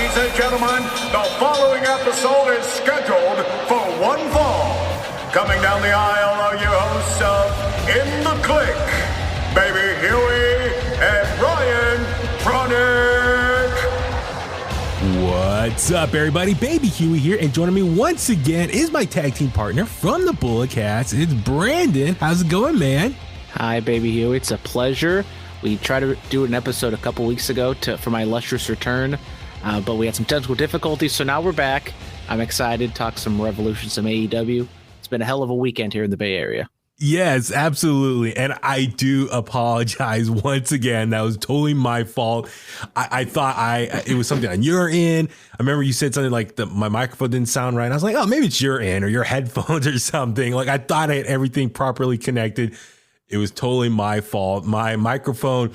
Ladies and gentlemen, the following episode is scheduled for one fall. Coming down the aisle are your hosts of In The Kliq, Baby Huey and Brandon Tanguma. What's up, everybody? Baby Huey here, and joining me once again is my tag team partner from the Bulletcast. It's Brandon. How's it going, man? Hi, Baby Huey. It's a pleasure. We tried to do an episode a couple weeks ago for my illustrious return, but we had some technical difficulties, so now we're back. I'm excited to talk some Revolution, some AEW. It's been a hell of a weekend here in the Bay Area. Yes, absolutely. And I do apologize once again. That was totally my fault. I thought it was something on your end. I remember you said something like my microphone didn't sound right. I was like, oh, maybe it's your end or your headphones or something. Like, I thought I had everything properly connected. It was totally my fault. My microphone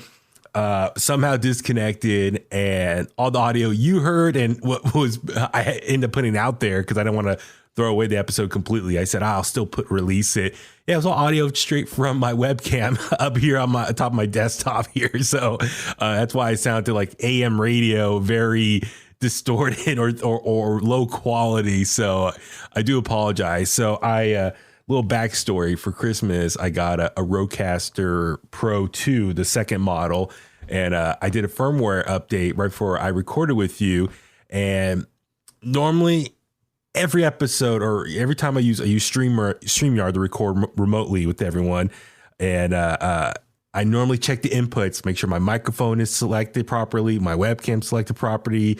somehow disconnected, and all the audio you heard and what was I ended up putting out there because I didn't want to throw away the episode completely. I said, I'll still release it. Yeah, it was all audio straight from my webcam up here on my top of my desktop here. So that's why I sounded like AM radio, very distorted or low quality. So I do apologize. So little backstory: for Christmas, I got a Rodecaster Pro 2, the second model, and I did a firmware update right before I recorded with you. And normally, every episode or every time I use StreamYard to record remotely with everyone, and I normally check the inputs, make sure my microphone is selected properly, my webcam selected properly,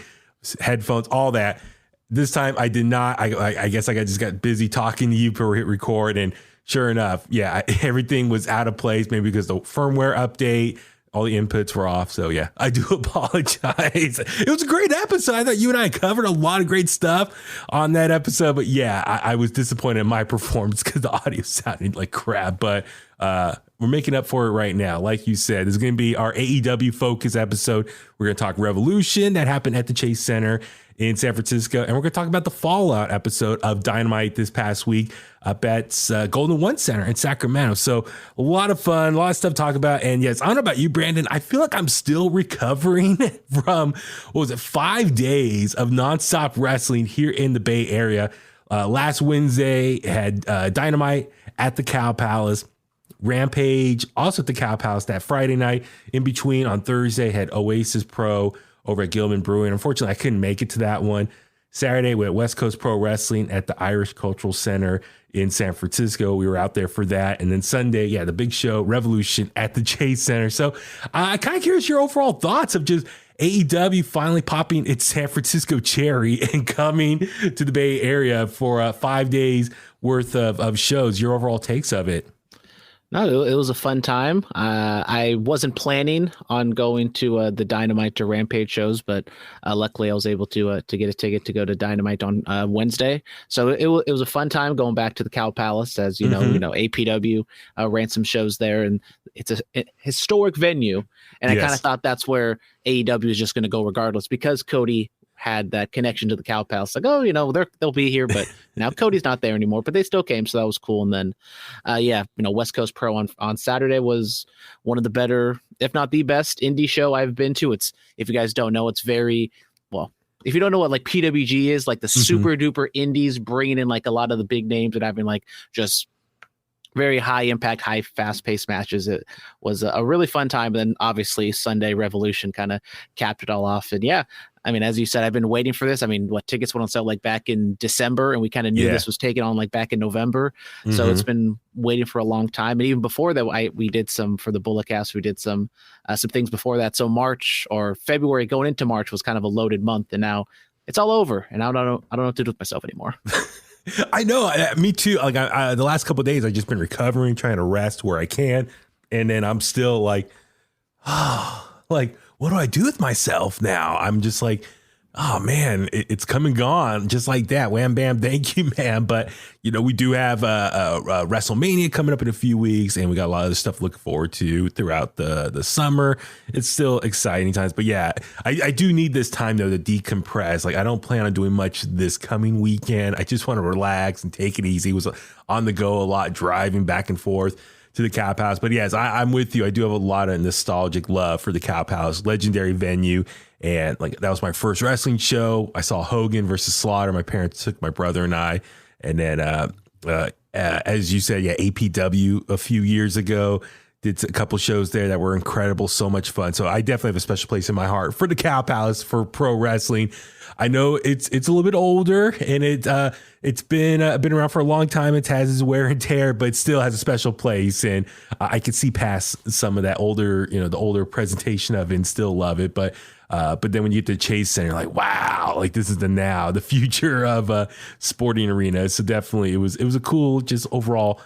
headphones, all that. This time I did not. I guess I just got busy talking to you before we hit record, and sure enough, yeah, everything was out of place. Maybe because the firmware update, all the inputs were off. So yeah, I do apologize. It was a great episode. I thought you and I covered a lot of great stuff on that episode, but yeah, I was disappointed in my performance because the audio sounded like crap. But we're making up for it right now. Like you said, this is going to be our AEW focus episode. We're going to talk Revolution that happened at the Chase Center in San Francisco, and we're going to talk about the Fallout episode of Dynamite this past week up at Golden One Center in Sacramento. So a lot of fun, a lot of stuff to talk about. And yes, I don't know about you, Brandon, I feel like I'm still recovering from, 5 days of nonstop wrestling here in the Bay Area. Last Wednesday had Dynamite at the Cow Palace, Rampage also at the Cow Palace that Friday night. In between, on Thursday, had Oasis Pro over at Gilman Brewing. Unfortunately, I couldn't make it to that one. Saturday, we had West Coast Pro Wrestling at the Irish Cultural Center in San Francisco. We were out there for that. And then Sunday, yeah, the big show, Revolution at the Chase Center. So I'm kind of curious your overall thoughts of just AEW finally popping its San Francisco cherry and coming to the Bay Area for 5 days worth of shows. Your overall takes of it. No, it was a fun time. I wasn't planning on going to the Dynamite or Rampage shows, but luckily I was able to get a ticket to go to Dynamite on Wednesday. So it was a fun time going back to the Cow Palace, as you know. APW ran some shows there, and it's a historic venue. And I kind of thought that's where AEW is just going to go regardless, because Cody had that connection to the Cow Palace. Like, oh, they'll be here, but now Cody's not there anymore, but they still came. So that was cool. And then, West Coast Pro on Saturday was one of the better, if not the best indie show I've been to. It's, if you guys don't know, it's very, well, if you don't know what like PWG is, like the super duper indies, bringing in like a lot of the big names and having like just very high impact, high fast paced matches. It was a really fun time. And then obviously Sunday Revolution kind of capped it all off. And yeah, I mean, as you said, I've been waiting for this. I mean, tickets went on sale like back in December, and we kind of knew this was taken on like back in November. So it's been waiting for a long time. And even before that, we did some for the Bulletcast. We did some things before that. So March or February going into March was kind of a loaded month, and now it's all over. And I don't know what to do with myself anymore. I know, me too. Like the last couple of days, I've just been recovering, trying to rest where I can, and then I'm still like, like, what do I do with myself now? I'm just like, oh man, it's come and gone just like that. Wham, bam, thank you, man. But we do have WrestleMania coming up in a few weeks, and we got a lot of other stuff to look forward to throughout the summer. It's still exciting times, but yeah, I do need this time though to decompress. Like, I don't plan on doing much this coming weekend. I just want to relax and take it easy. It was on the go a lot, driving back and forth to the Cap House. But yes, I'm with you. I do have a lot of nostalgic love for the Cap House, legendary venue. And like that was my first wrestling show. I saw Hogan versus Slaughter. My parents took my brother and I. And then, as you said, APW a few years ago. Did a couple shows there that were incredible, so much fun. So I definitely have a special place in my heart for the Cap House, for pro wrestling. I know it's a little bit older, and it's been around for a long time. It has its wear and tear, but it still has a special place. And I could see past some of that older, the older presentation of it, and still love it. But then when you get to Chase Center, like, wow, like this is the future of sporting arena. So definitely it was a cool, just overall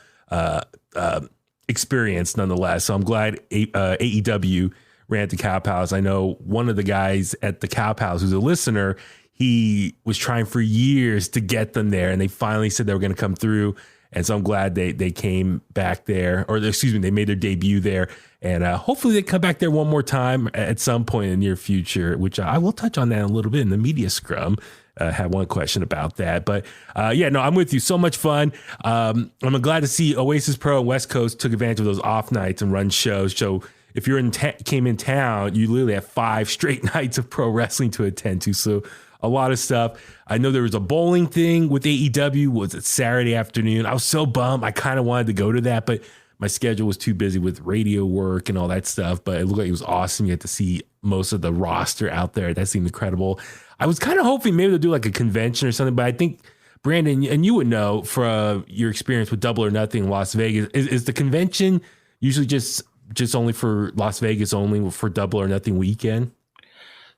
experience nonetheless. So I'm glad AEW ran at the Cap House. I know one of the guys at the Cap House who's a listener, he was trying for years to get them there, and they finally said they were going to come through. And so I'm glad they came back there, or excuse me, they made their debut there. And hopefully they come back there one more time at some point in the near future, which I will touch on that in a little bit in the media scrum. Had one question about that, but I'm with you. So much fun. I'm glad to see Oasis Pro and West Coast took advantage of those off nights and run shows. So if you're came in town, you literally have 5 straight nights of pro wrestling to attend to. So a lot of stuff. I know there was a bowling thing with AEW. Was it Saturday afternoon? I was so bummed. I kind of wanted to go to that, but my schedule was too busy with radio work and all that stuff. But it looked like it was awesome. You had to see most of the roster out there. That seemed incredible. I was kind of hoping maybe they'll do like a convention or something, but I think, Brandon, and you would know from your experience with Double or Nothing in Las Vegas, is the convention usually just only for Las Vegas, only for Double or Nothing weekend?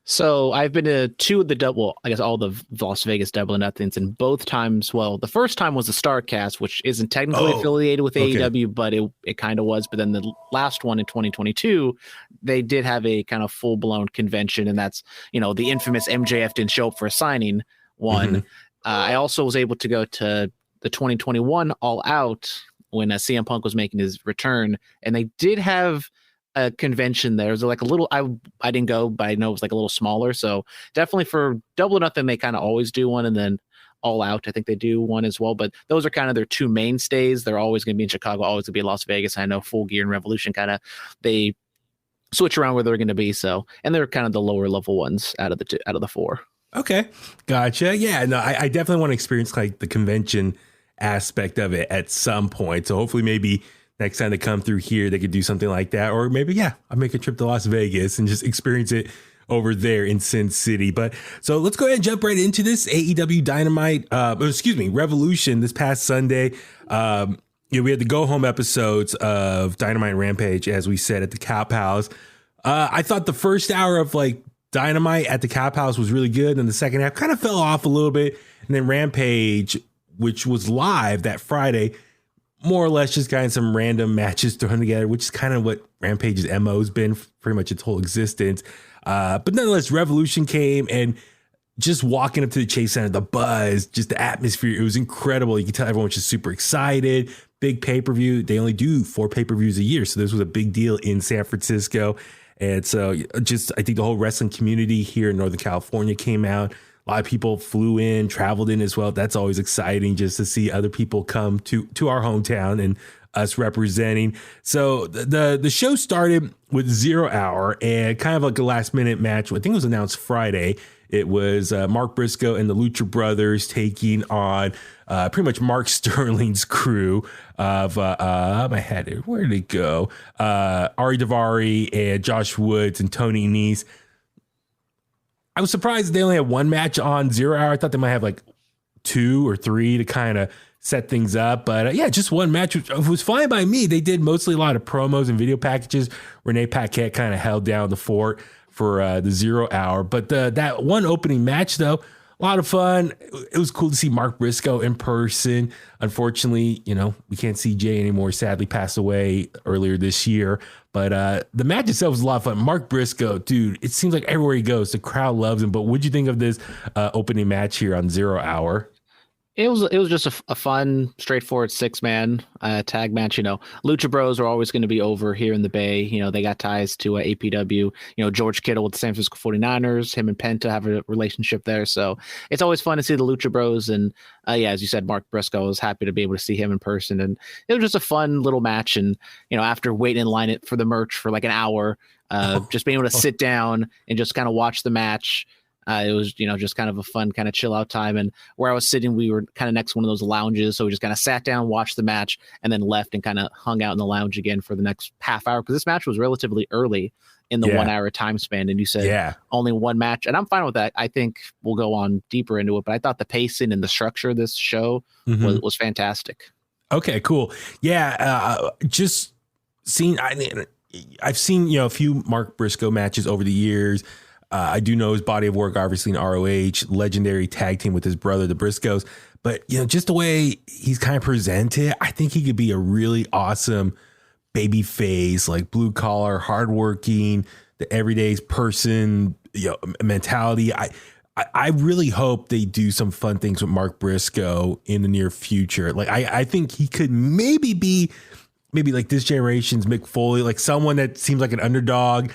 So I've been to 2 of the all the Las Vegas Double or Nothings, and both times, well, the first time was the StarCast, which isn't technically affiliated with AEW, but it kind of was. But then the last one in 2022, they did have a kind of full-blown convention, and that's, the infamous MJF didn't show up for a signing one. Mm-hmm. I also was able to go to the 2021 All Out when CM Punk was making his return, and they did have a convention there. It was like a little, I didn't go, but I know it was like a little smaller. So definitely for Double or Nothing, they kind of always do one, and then All Out, I think they do one as well. But those are kind of their 2 mainstays. They're always going to be in Chicago, always going to be in Las Vegas. I know Full Gear and Revolution they switch around where they're going to be. So, and they're kind of the lower level ones out of the 4. Okay, gotcha. Yeah, no, I definitely want to experience like the convention aspect of it at some point. So hopefully, maybe next time they come through here, they could do something like that. Or maybe, I'll make a trip to Las Vegas and just experience it over there in Sin City. But so let's go ahead and jump right into this AEW Dynamite, Revolution this past Sunday. We had the go home episodes of Dynamite and Rampage, as we said, at the Cap House. I thought the first hour of like Dynamite at the Cap House was really good. And the second half kind of fell off a little bit. And then Rampage, which was live that Friday, more or less just got some random matches thrown together, which is kind of what Rampage's MO has been pretty much its whole existence. But nonetheless, Revolution came, and just walking up to the Chase Center, the buzz, just the atmosphere, it was incredible. You could tell everyone was just super excited. Big pay-per-view. They only do 4 pay-per-views a year, so this was a big deal in San Francisco. And so I think the whole wrestling community here in Northern California came out. A lot of people flew in, traveled in as well. That's always exciting just to see other people come to our hometown and us representing. So the show started with 0 Hour and kind of like a last minute match. I think it was announced Friday. It was Mark Briscoe and the Lucha Brothers taking on pretty much Mark Sterling's crew of I had it. Where did it go? Ari Daivari and Josh Woods and Tony Nese. I was surprised they only had 1 match on 0 Hour. I thought they might have like 2 or 3 to kind of set things up. But just 1 match, which was fine by me. They did mostly a lot of promos and video packages. Renee Paquette kind of held down the fort for the 0 Hour. But that one opening match, though, a lot of fun. It was cool to see Mark Briscoe in person. Unfortunately, we can't see Jay anymore. Sadly passed away earlier this year. But the match itself was a lot of fun. Mark Briscoe, dude, it seems like everywhere he goes, the crowd loves him. But what'd you think of this opening match here on 0 Hour? It was just a fun, straightforward 6-man tag match. Lucha Bros are always going to be over here in the Bay. They got ties to APW. George Kittle with the San Francisco 49ers. Him and Penta have a relationship there. So it's always fun to see the Lucha Bros. And yeah, as you said, Mark Briscoe, I was happy to be able to see him in person. And it was just a fun little match. And, after waiting in line for the merch for like an hour, just being able to sit down and just kind of watch the match. It was, just kind of a fun kind of chill out time. And where I was sitting, we were kind of next to one of those lounges. So we just kind of sat down, watched the match, and then left and kind of hung out in the lounge again for the next half hour. Because this match was relatively early in the 1 hour time span. And you said only one match. And I'm fine with that. I think we'll go on deeper into it. But I thought the pacing and the structure of this show was fantastic. Okay, cool. Yeah. Just seen, I've seen, a few Mark Briscoe matches over the years. I do know his body of work, obviously, in ROH, legendary tag team with his brother, the Briscoes. But, just the way he's kind of presented, I think he could be a really awesome baby face, like blue collar, hardworking, the everyday person, mentality. I really hope they do some fun things with Mark Briscoe in the near future. Like, I think he could maybe be like this generation's Mick Foley, like someone that seems like an underdog.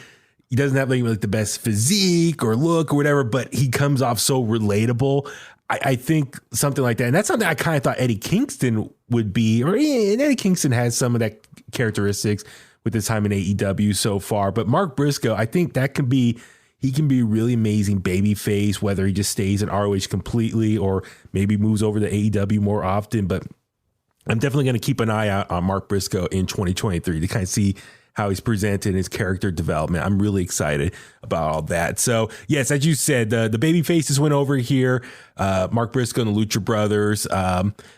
He doesn't have like the best physique or look or whatever, but he comes off so relatable. I think something like that. And that's something I kind of thought Eddie Kingston would be, and Eddie Kingston has some of that characteristics with his time in AEW so far. But Mark Briscoe, I think he can be a really amazing baby face, whether he just stays in ROH completely or maybe moves over to AEW more often. But I'm definitely going to keep an eye out on Mark Briscoe in 2023 to kind of see how he's presented his character development. I'm really excited about all that. So yes, as you said, the baby faces went over here, Mark Briscoe and the Lucha Brothers,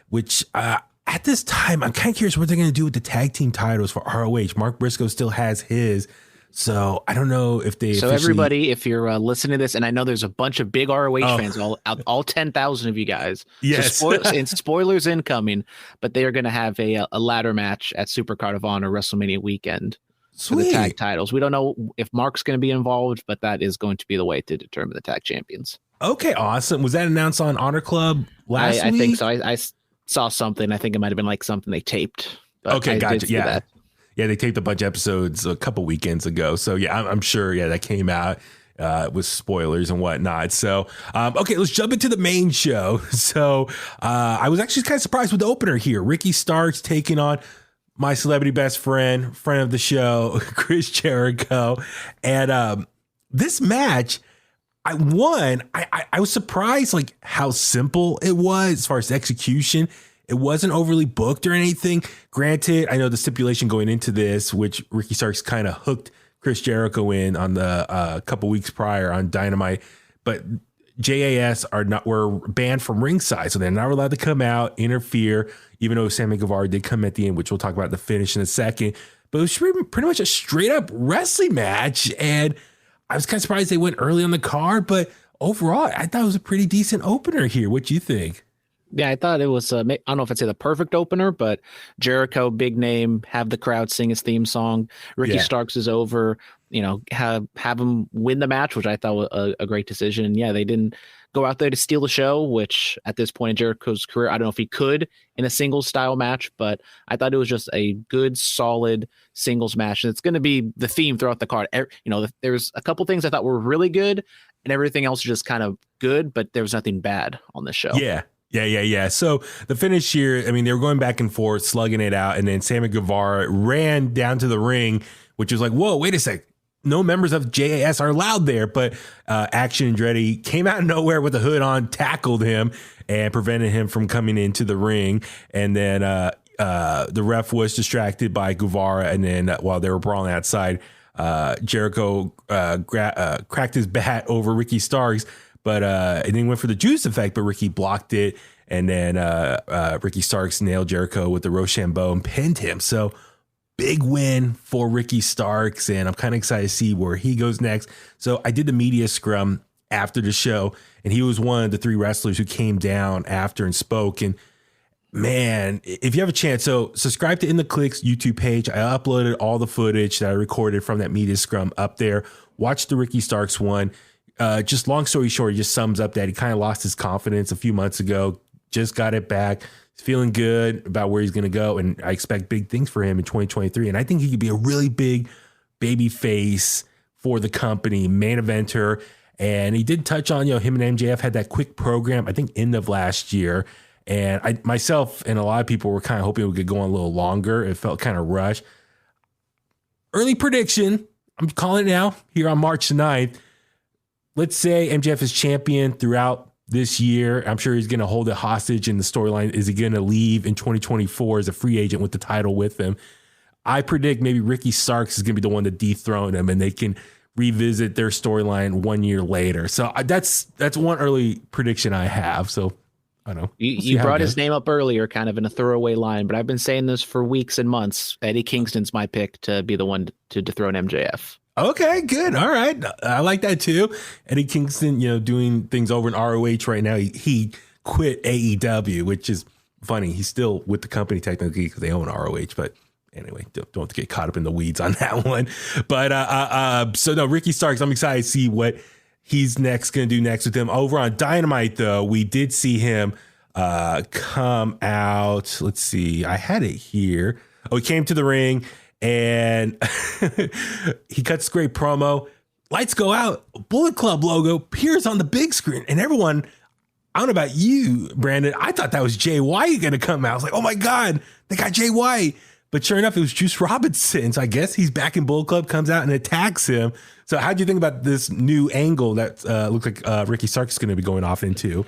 which at this time, I'm kind of curious what they're going to do with the tag team titles for ROH. Mark Briscoe still has his. So I don't know if they. So everybody, if you're listening to this, and I know there's a bunch of big ROH fans, all 10,000 of you guys. Yes. So and spoilers incoming, but they are going to have a ladder match at Supercard of Honor WrestleMania weekend. For the tag titles. We don't know if Mark's going to be involved, but that is going to be the way to determine the tag champions. Okay, awesome. Was that announced on Honor Club last week? I think so. I saw something. I think it might have been like something they taped. Okay, gotcha. Yeah. Yeah, they taped a bunch of episodes a couple weekends ago. So yeah, I'm sure. Yeah, that came out with spoilers and whatnot. So, okay, let's jump into the main show. So I was actually kind of surprised with the opener here. Ricky Starks taking on my celebrity best friend of the show, Chris Jericho. And this match, I was surprised like how simple it was as far as execution. It wasn't overly booked or anything. Granted, I know the stipulation going into this, which Ricky Starks kind of hooked Chris Jericho in on the couple weeks prior on Dynamite, but JAS were banned from ringside, so they're not allowed to come out, interfere, even though Sammy Guevara did come at the end, which we'll talk about the finish in a second. But it was pretty much a straight up wrestling match, and I was kind of surprised they went early on the card, but overall, I thought it was a pretty decent opener here. What do you think? Yeah, I thought it was, I don't know if I'd say the perfect opener, but Jericho, big name, have the crowd sing his theme song. Ricky Starks is over, have him win the match, which I thought was a great decision. Yeah, they didn't go out there to steal the show, which at this point in Jericho's career, I don't know if he could in a singles style match, but I thought it was just a good, solid singles match. And it's going to be the theme throughout the card. There's a couple things I thought were really good and everything else just kind of good, but there was nothing bad on this show. Yeah. So the finish here, I mean, they were going back and forth, slugging it out, and then Sammy Guevara ran down to the ring, which was like, whoa, wait a sec. No members of JAS are allowed there, but Action Andretti came out of nowhere with a hood on, tackled him, and prevented him from coming into the ring. And then the ref was distracted by Guevara, and then while they were brawling outside, Jericho cracked his bat over Ricky Starks, but it didn't went for the juice effect, but Ricky blocked it, and then Ricky Starks nailed Jericho with the Rochambeau and pinned him. So big win for Ricky Starks, and I'm kind of excited to see where he goes next. So I did the media scrum after the show, and he was one of the three wrestlers who came down after and spoke. And man, if you have a chance, so subscribe to In The Kliq's YouTube page. I uploaded all the footage that I recorded from that media scrum up there. Watch the Ricky Starks one. Just long story short, he just sums up that he kind of lost his confidence a few months ago, just got it back. He's feeling good about where he's going to go, and I expect big things for him in 2023. And I think he could be a really big baby face for the company, main eventer. And he did touch on, him and MJF had that quick program, I think end of last year. And I myself and a lot of people were kind of hoping we could go on a little longer. It felt kind of rushed. Early prediction, I'm calling it now here on March 9th. Let's say MJF is champion throughout this year. I'm sure he's going to hold it hostage in the storyline. Is he going to leave in 2024 as a free agent with the title with him? I predict maybe Ricky Starks is going to be the one to dethrone him, and they can revisit their storyline 1 year later. So that's one early prediction I have. So I don't know. You brought his name up earlier, kind of in a throwaway line, but I've been saying this for weeks and months. Eddie Kingston's my pick to be the one to dethrone MJF. Okay, good. All right. I like that too. Eddie Kingston, doing things over in ROH right now. He quit AEW, which is funny. He's still with the company technically because they own ROH, but anyway, don't get caught up in the weeds on that one. But so no, Ricky Starks, I'm excited to see what he's going to do next with him. Over on Dynamite, though, we did see him come out. Let's see. I had it here. Oh, he came to the ring and he cuts a great promo. Lights go out. Bullet Club logo appears on the big screen. And everyone, I don't know about you, Brandon, I thought that was Jay White going to come out. I was like, oh my God, they got Jay White. But sure enough, it was Juice Robinson. So I guess he's back in Bullet Club, comes out and attacks him. So how do you think about this new angle that looks like Ricky Starks is going to be going off into?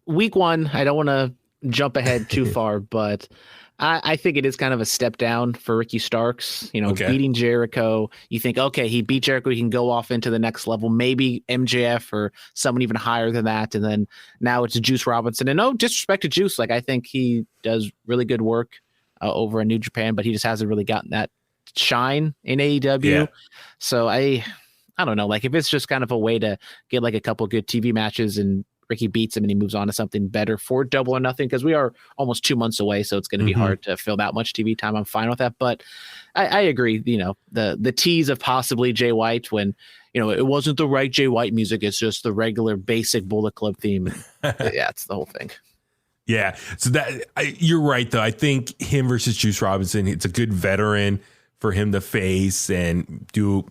Week one, I don't want to jump ahead too far, but I think it is kind of a step down for Ricky Starks, beating Jericho. You think, okay, he beat Jericho. He can go off into the next level, maybe MJF or someone even higher than that. And then now it's Juice Robinson. And no disrespect to Juice. Like, I think he does really good work over in New Japan, but he just hasn't really gotten that shine in AEW. Yeah. So I don't know. Like, if it's just kind of a way to get like a couple good TV matches and Ricky beats him and he moves on to something better for Double or Nothing, because we are almost 2 months away, so it's going to be hard to fill that much TV time. I'm fine with that, but I agree. The tease of possibly Jay White when it wasn't the right Jay White music, it's just the regular basic Bullet Club theme. Yeah, it's the whole thing. Yeah, so you're right though. I think him versus Juice Robinson, it's a good veteran for him to face and do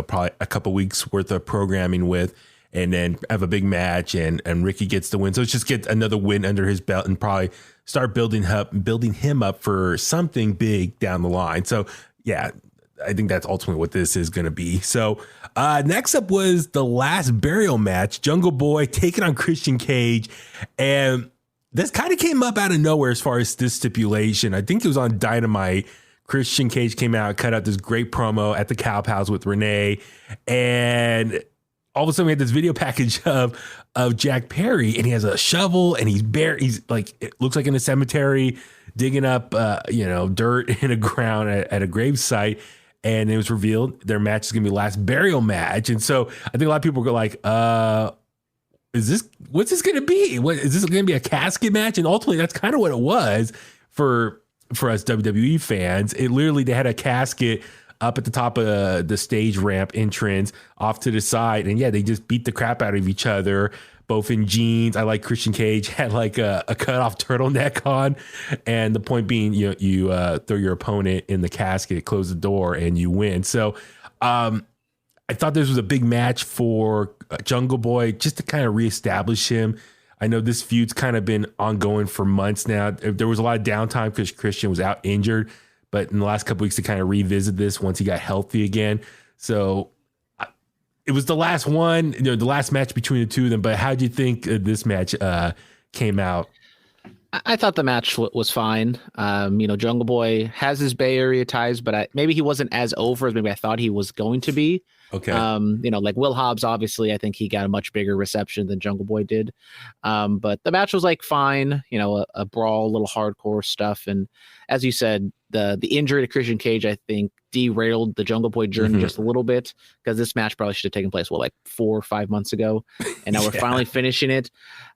probably a couple weeks worth of programming with. And then have a big match and Ricky gets the win. So it's just get another win under his belt and probably start building him up for something big down the line. So yeah, I think that's ultimately what this is going to be. So next up was the last burial match, Jungle Boy taking on Christian Cage. And this kind of came up out of nowhere as far as this stipulation. I think it was on Dynamite. Christian Cage came out, cut out this great promo at the Cow Pals with Renee, and all of a sudden we had this video package of Jack Perry, and he has a shovel and he's like, it looks like in a cemetery digging up, dirt in the ground at a grave site. And it was revealed their match is going to be the last burial match. And so I think a lot of people go like, what's this going to be? Is this going to be a casket match? And ultimately that's kind of what it was for us WWE fans. They had a casket up at the top of the stage ramp entrance off to the side. And yeah, they just beat the crap out of each other, both in jeans. I like Christian Cage had like a cut off turtleneck on. And the point being, you throw your opponent in the casket, close the door, and you win. So I thought this was a big match for Jungle Boy just to kind of reestablish him. I know this feud's kind of been ongoing for months now. There was a lot of downtime because Christian was out injured. But in the last couple weeks to kind of revisit this once he got healthy again. So it was the last one, the last match between the two of them. But how do you think this match came out? I thought the match was fine. Jungle Boy has his Bay Area ties, but maybe he wasn't as over as maybe I thought he was going to be. Okay. Like Will Hobbs, obviously, I think he got a much bigger reception than Jungle Boy did. But the match was like fine, a brawl, a little hardcore stuff. And as you said, the injury to Christian Cage, I think, derailed the Jungle Boy journey just a little bit, because this match probably should have taken place, like 4 or 5 months ago. And now we're finally finishing it.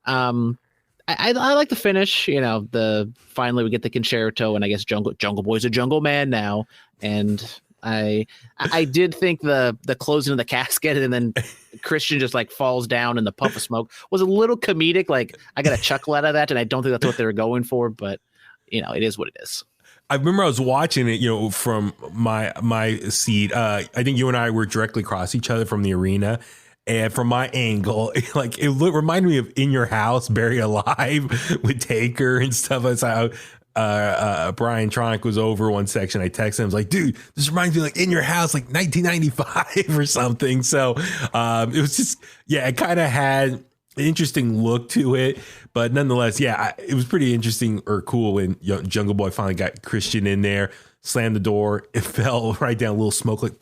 I like the finish, finally we get the concerto, and I guess Jungle Boy's a jungle man now. And I did think the closing of the casket and then Christian just like falls down in the puff of smoke was a little comedic. Like I got a chuckle out of that, and I don't think that's what they were going for, but it is what it is. I remember I was watching it, from my seat. I think you and I were directly across each other from the arena. And from my angle, it reminded me of In Your House, Buried Alive with Taker and stuff. That's how Brian Tronick was over one section. I texted him, I was like, dude, this reminds me like In Your House, like 1995 or something. So it was just, it kind of had an interesting look to it. But nonetheless, it was pretty interesting or cool when Jungle Boy finally got Christian in there, slammed the door. It fell right down, a little smoke, like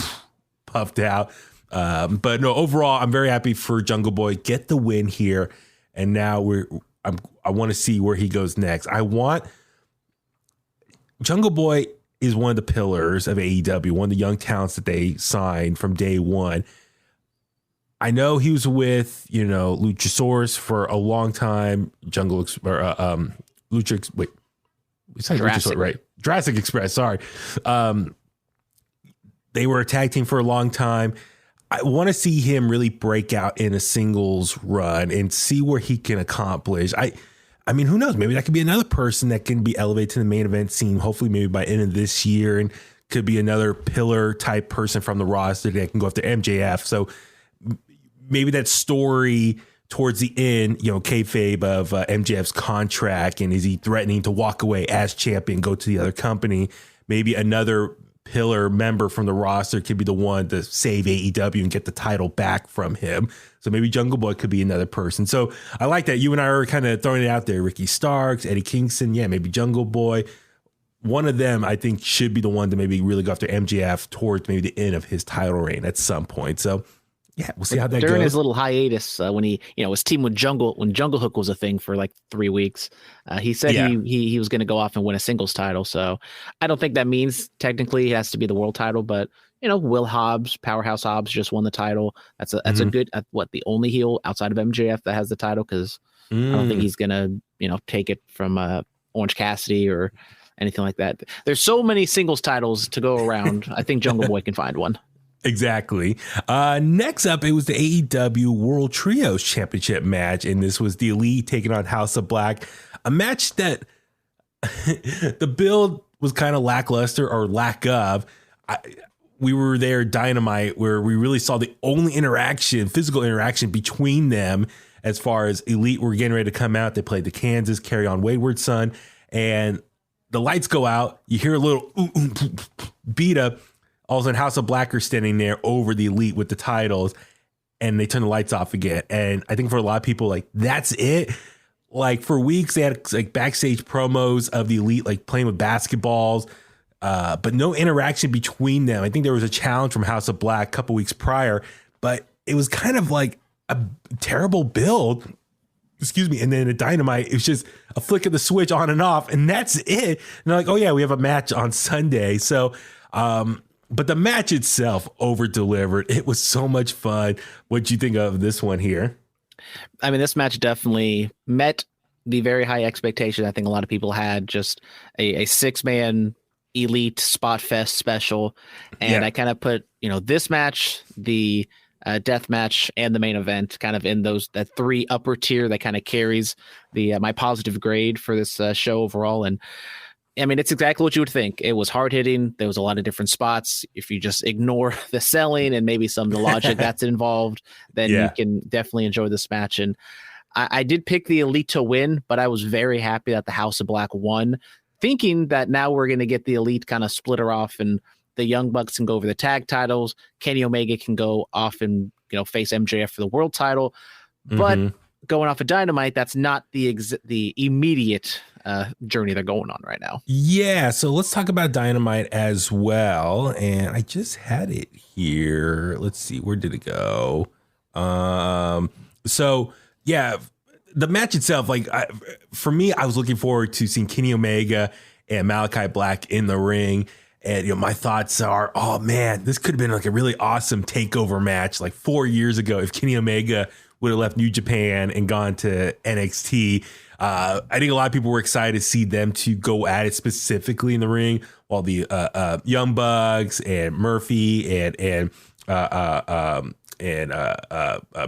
puffed out. But no, overall, I'm very happy for Jungle Boy. Get the win here. And now I want to see where he goes next. Jungle Boy is one of the pillars of AEW, one of the young talents that they signed from day one. I know he was with, Luchasaurus for a long time. Lucha, wait, it's not Luchasaurus, right? Jurassic Express, sorry. They were a tag team for a long time. I want to see him really break out in a singles run and see where he can accomplish. I mean, who knows? Maybe that could be another person that can be elevated to the main event scene, hopefully maybe by end of this year, and could be another pillar type person from the roster that can go after MJF. So maybe that story towards the end, kayfabe of MJF's contract, and is he threatening to walk away as champion, go to the other company? Maybe another pillar member from the roster could be the one to save AEW and get the title back from him. So maybe Jungle Boy could be another person. So I like that. You and I are kind of throwing it out there. Ricky Starks, Eddie Kingston. Yeah, maybe Jungle Boy. One of them, I think, should be the one to maybe really go after MJF towards maybe the end of his title reign at some point. So yeah, we'll see how that goes. During his little hiatus, when he, was teamed with when Jungle Hook was a thing for like 3 weeks, he said he was going to go off and win a singles title. So I don't think that means technically it has to be the world title, but Will Hobbs, Powerhouse Hobbs, just won the title. That's a good, the only heel outside of MJF that has the title, because I don't think he's gonna take it from Orange Cassidy or anything like that. There's so many singles titles to go around. I think Jungle Boy can find one. Exactly. Next up, it was the AEW World Trios Championship match, and this was the Elite taking on House of Black, a match that the build was kind of lackluster or lack of. We were there Dynamite, where we really saw the only physical interaction between them, as far as Elite were getting ready to come out. They played the Kansas Carry On Wayward Son, and the lights go out. You hear a little beat up. All of a sudden, House of Black are standing there over the Elite with the titles, and they turn the lights off again. And I think for a lot of people, like, that's it. Like, for weeks, they had like backstage promos of the Elite, like playing with basketballs, but no interaction between them. I think there was a challenge from House of Black a couple weeks prior, but it was kind of like a terrible build. Excuse me. And then at Dynamite, it was just a flick of the switch on and off, and that's it. And they're like, oh yeah, we have a match on Sunday. So, but the match itself over-delivered. It was so much fun. What'd you think of this one here? I mean, this match definitely met the very high expectation I think a lot of people had. Just a 6-man Elite Spot Fest special. And I kind of put, this match, the death match, and the main event kind of in that 3 upper tier that kind of carries the my positive grade for this show overall. And I mean, it's exactly what you would think. It was hard hitting. There was a lot of different spots. If you just ignore the selling and maybe some of the logic that's involved, then you can definitely enjoy this match. And I did pick the Elite to win, but I was very happy that the House of Black won, thinking that now we're going to get the Elite kind of split her off, and the Young Bucks can go over the tag titles. Kenny Omega can go off and face MJF for the world title. But going off of Dynamite, that's not the immediate journey they're going on right now. Yeah, so let's talk about Dynamite as well. And I just had it here. Let's see, where did it go? So yeah, the match itself, like for me, I was looking forward to seeing Kenny Omega and Malachi Black in the ring. And my thoughts are, oh man, this could have been like a really awesome takeover match like 4 years ago if Kenny Omega would have left New Japan and gone to NXT. I think a lot of people were excited to see them to go at it specifically in the ring, while the Young Bucks and Murphy and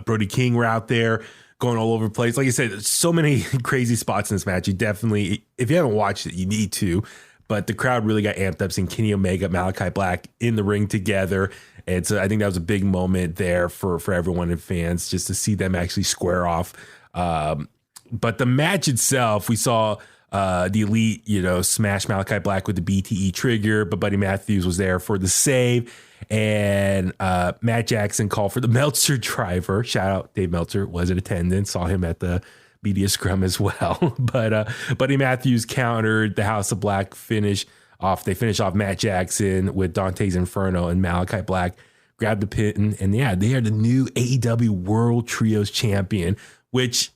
Brody King were out there going all over the place. Like I said, so many crazy spots in this match. You definitely, if you haven't watched it, you need to. But the crowd really got amped up seeing Kenny Omega, Malachi Black in the ring together. And so I think that was a big moment there for everyone and fans, just to see them actually square off. But the match itself, we saw the Elite, smash Malachi Black with the BTE trigger, but Buddy Matthews was there for the save. And Matt Jackson called for the Meltzer driver. Shout out Dave Meltzer, was in attendance. Saw him at the media scrum as well. But Buddy Matthews countered the House of Black finish off. They finished off Matt Jackson with Dante's Inferno, and Malachi Black grabbed the pin. And yeah, they are the new AEW World Trios champion, which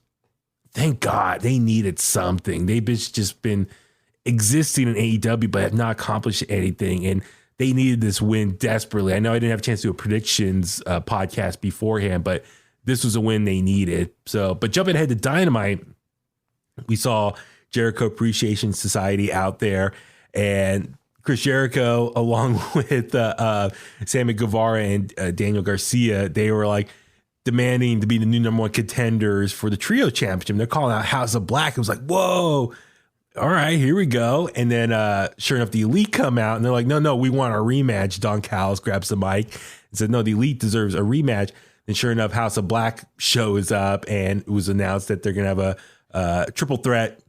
thank God they needed something. They've just been existing in AEW, but have not accomplished anything. And they needed this win desperately. I know I didn't have a chance to do a predictions podcast beforehand, but this was a win they needed. So, but jumping ahead to Dynamite, we saw Jericho Appreciation Society out there, and Chris Jericho, along with Sammy Guevara and Daniel Garcia, they were like demanding to be the new number one contenders for the Trio Championship. They're calling out House of Black. It was like, whoa. All right, here we go. And then sure enough, the Elite come out and they're like, no, we want our rematch. Don Callis grabs the mic and said, no, the Elite deserves a rematch. And sure enough, House of Black shows up, and it was announced that they're going to have a triple threat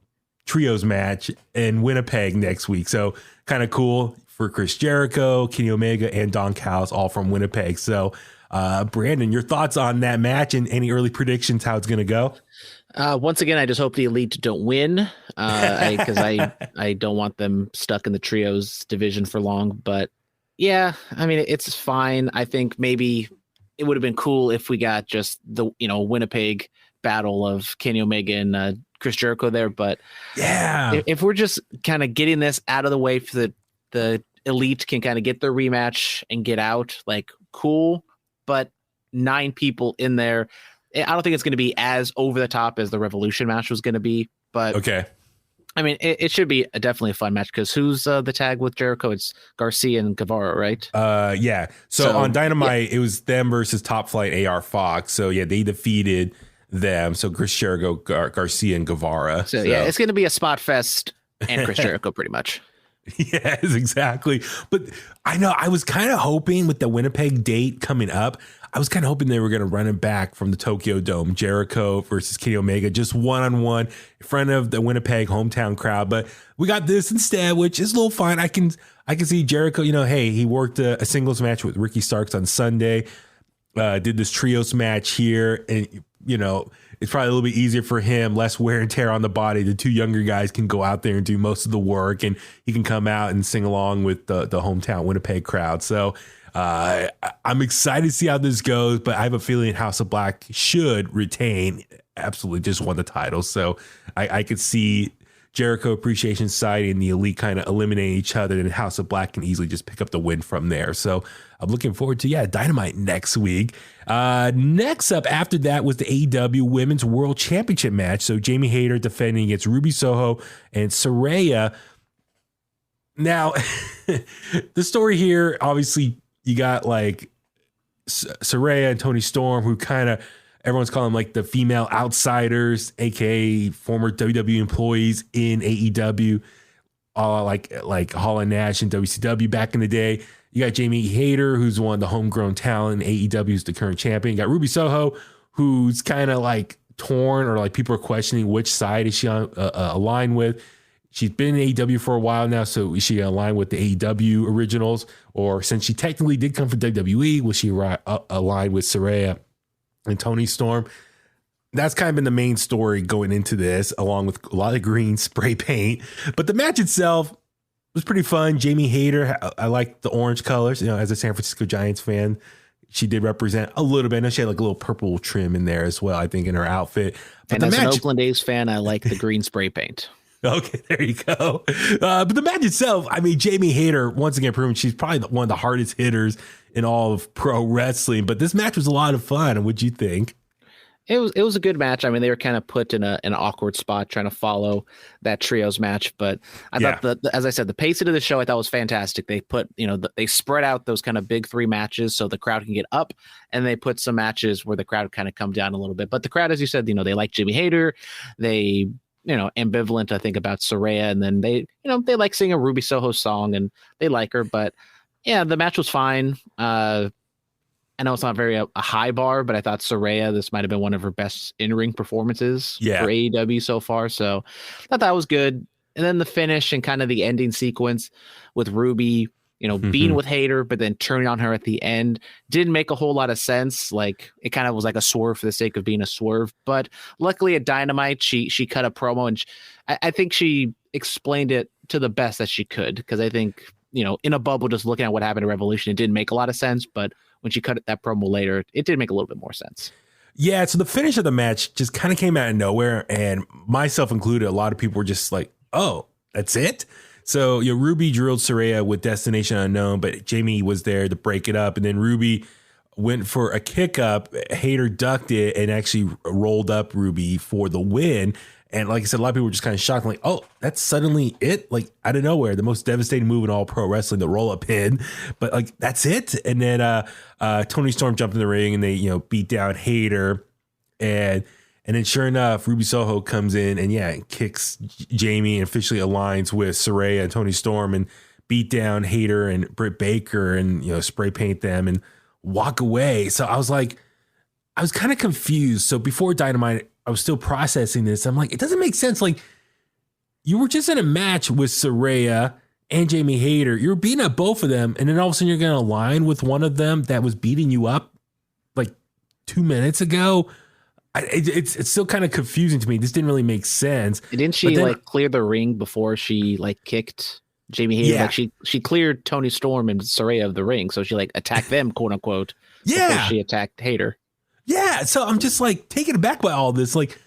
trios match in Winnipeg next week. So kind of cool for Chris Jericho, Kenny Omega, and Don Callis, all from Winnipeg. So Brandon, your thoughts on that match and any early predictions how it's going to go? Once again, I just hope the Elite don't win because I don't want them stuck in the trios division for long. But yeah, I mean, it's fine. I think maybe it would have been cool if we got just the Winnipeg battle of Kenny Omega and Chris Jericho there. But yeah, if we're just kind of getting this out of the way for the Elite can kind of get their rematch and get out, like cool. But 9 people in there. I don't think it's going to be as over the top as the Revolution match was going to be, but okay. I mean, it should be definitely a fun match because who's the tag with Jericho? It's Garcia and Guevara, right? Yeah. So on Dynamite, it was them versus Top Flight AR Fox. So yeah, they defeated them. So Chris Jericho, Garcia, and Guevara. So yeah, it's going to be a spot fest and Chris Jericho pretty much. Yes, exactly. But I know I was kind of hoping with the Winnipeg date coming up, I was kind of hoping they were going to run it back from the Tokyo Dome, Jericho versus Kenny Omega, just one-on-one in front of the Winnipeg hometown crowd. But we got this instead, which is a little fun. I can see Jericho, hey, he worked a singles match with Ricky Starks on Sunday, did this trios match here, and, it's probably a little bit easier for him, less wear and tear on the body. The 2 younger guys can go out there and do most of the work, and he can come out and sing along with the hometown Winnipeg crowd. So I'm excited to see how this goes, but I have a feeling House of Black should retain. Absolutely just won the title. So I could see Jericho Appreciation Society and the Elite kind of eliminating each other, and House of Black can easily just pick up the win from there. So I'm looking forward to, Dynamite next week. Next up after that was the AEW Women's World Championship match. So Jamie Hayter defending against Ruby Soho and Saraya. Now, the story here, obviously, you got like Saraya and Toni Storm, who kind of everyone's calling them like the female outsiders, aka former WWE employees in AEW, like Hall and Nash and WCW back in the day. You got Jamie Hayter, who's one of the homegrown talent in AEW, who's the current champion. You got Ruby Soho, who's kind of like torn, or like people are questioning which side is she on, aligned with. She's been in AEW for a while now, so is she aligned with the AEW originals? Or since she technically did come from WWE, will she align with Saraya and Toni Storm? That's kind of been the main story going into this, along with a lot of green spray paint. But the match itself was pretty fun. Jamie Hayter, I like the orange colors. As a San Francisco Giants fan, she did represent a little bit. I know she had like a little purple trim in there as well, I think, in her outfit. But and as an Oakland A's fan, I like the green spray paint. Okay, there you go. But the match itself, I mean, Jamie Hayter, once again, proving she's probably one of the hardest hitters in all of pro wrestling. But this match was a lot of fun. What'd you think? It was a good match. I mean, they were kind of put in an awkward spot trying to follow that trios match, but I thought as I said, the pacing of the show I thought was fantastic. They put, they spread out those kind of big 3 matches so the crowd can get up, and they put some matches where the crowd kind of come down a little bit. But the crowd, as you said, they like Jimmy Hayter. They, ambivalent, I think, about Saraya, and then they like singing a Ruby Soho song and they like her. But yeah, the match was fine. I know it's not very a high bar, but I thought Saraya, this might have been one of her best in-ring performances for AEW so far. So I thought that was good. And then the finish and kind of the ending sequence with Ruby, being with Hayter, but then turning on her at the end didn't make a whole lot of sense. Like, it kind of was like a swerve for the sake of being a swerve. But luckily at Dynamite, she cut a promo, and I think she explained it to the best that she could. Because I think, in a bubble, just looking at what happened at Revolution, it didn't make a lot of sense. But when she cut that promo later, it did make a little bit more sense. Yeah, so the finish of the match just kind of came out of nowhere, and myself included, a lot of people were just like, oh, that's it? So, Ruby drilled Saraya with Destination Unknown, but Jamie was there to break it up, and then Ruby went for a kick up. Hayter ducked it and actually rolled up Ruby for the win. And like I said, a lot of people were just kind of shocked, like, oh, that's suddenly it? Like, out of nowhere, the most devastating move in all pro wrestling, the roll-up pin. But, like, that's it? And then Toni Storm jumped in the ring, and they, beat down Hayter. And then sure enough, Ruby Soho comes in and, kicks Jamie and officially aligns with Saraya and Toni Storm and beat down Hayter and Britt Baker and, spray paint them and walk away. So I was kind of confused. So before Dynamite, I was still processing this. I'm like, it doesn't make sense. Like, you were just in a match with Saraya and Jamie Hayter. You were beating up both of them, and then all of a sudden you're going to align with one of them that was beating you up like 2 minutes ago. It's still kind of confusing to me. This didn't really make sense. Didn't she clear the ring before she kicked Jamie Hayter? Yeah. Like she cleared Toni Storm and Saraya of the ring, so she attacked them, quote unquote. Yeah, before she attacked Hayter. Yeah, so I'm just taken aback by all this. Like,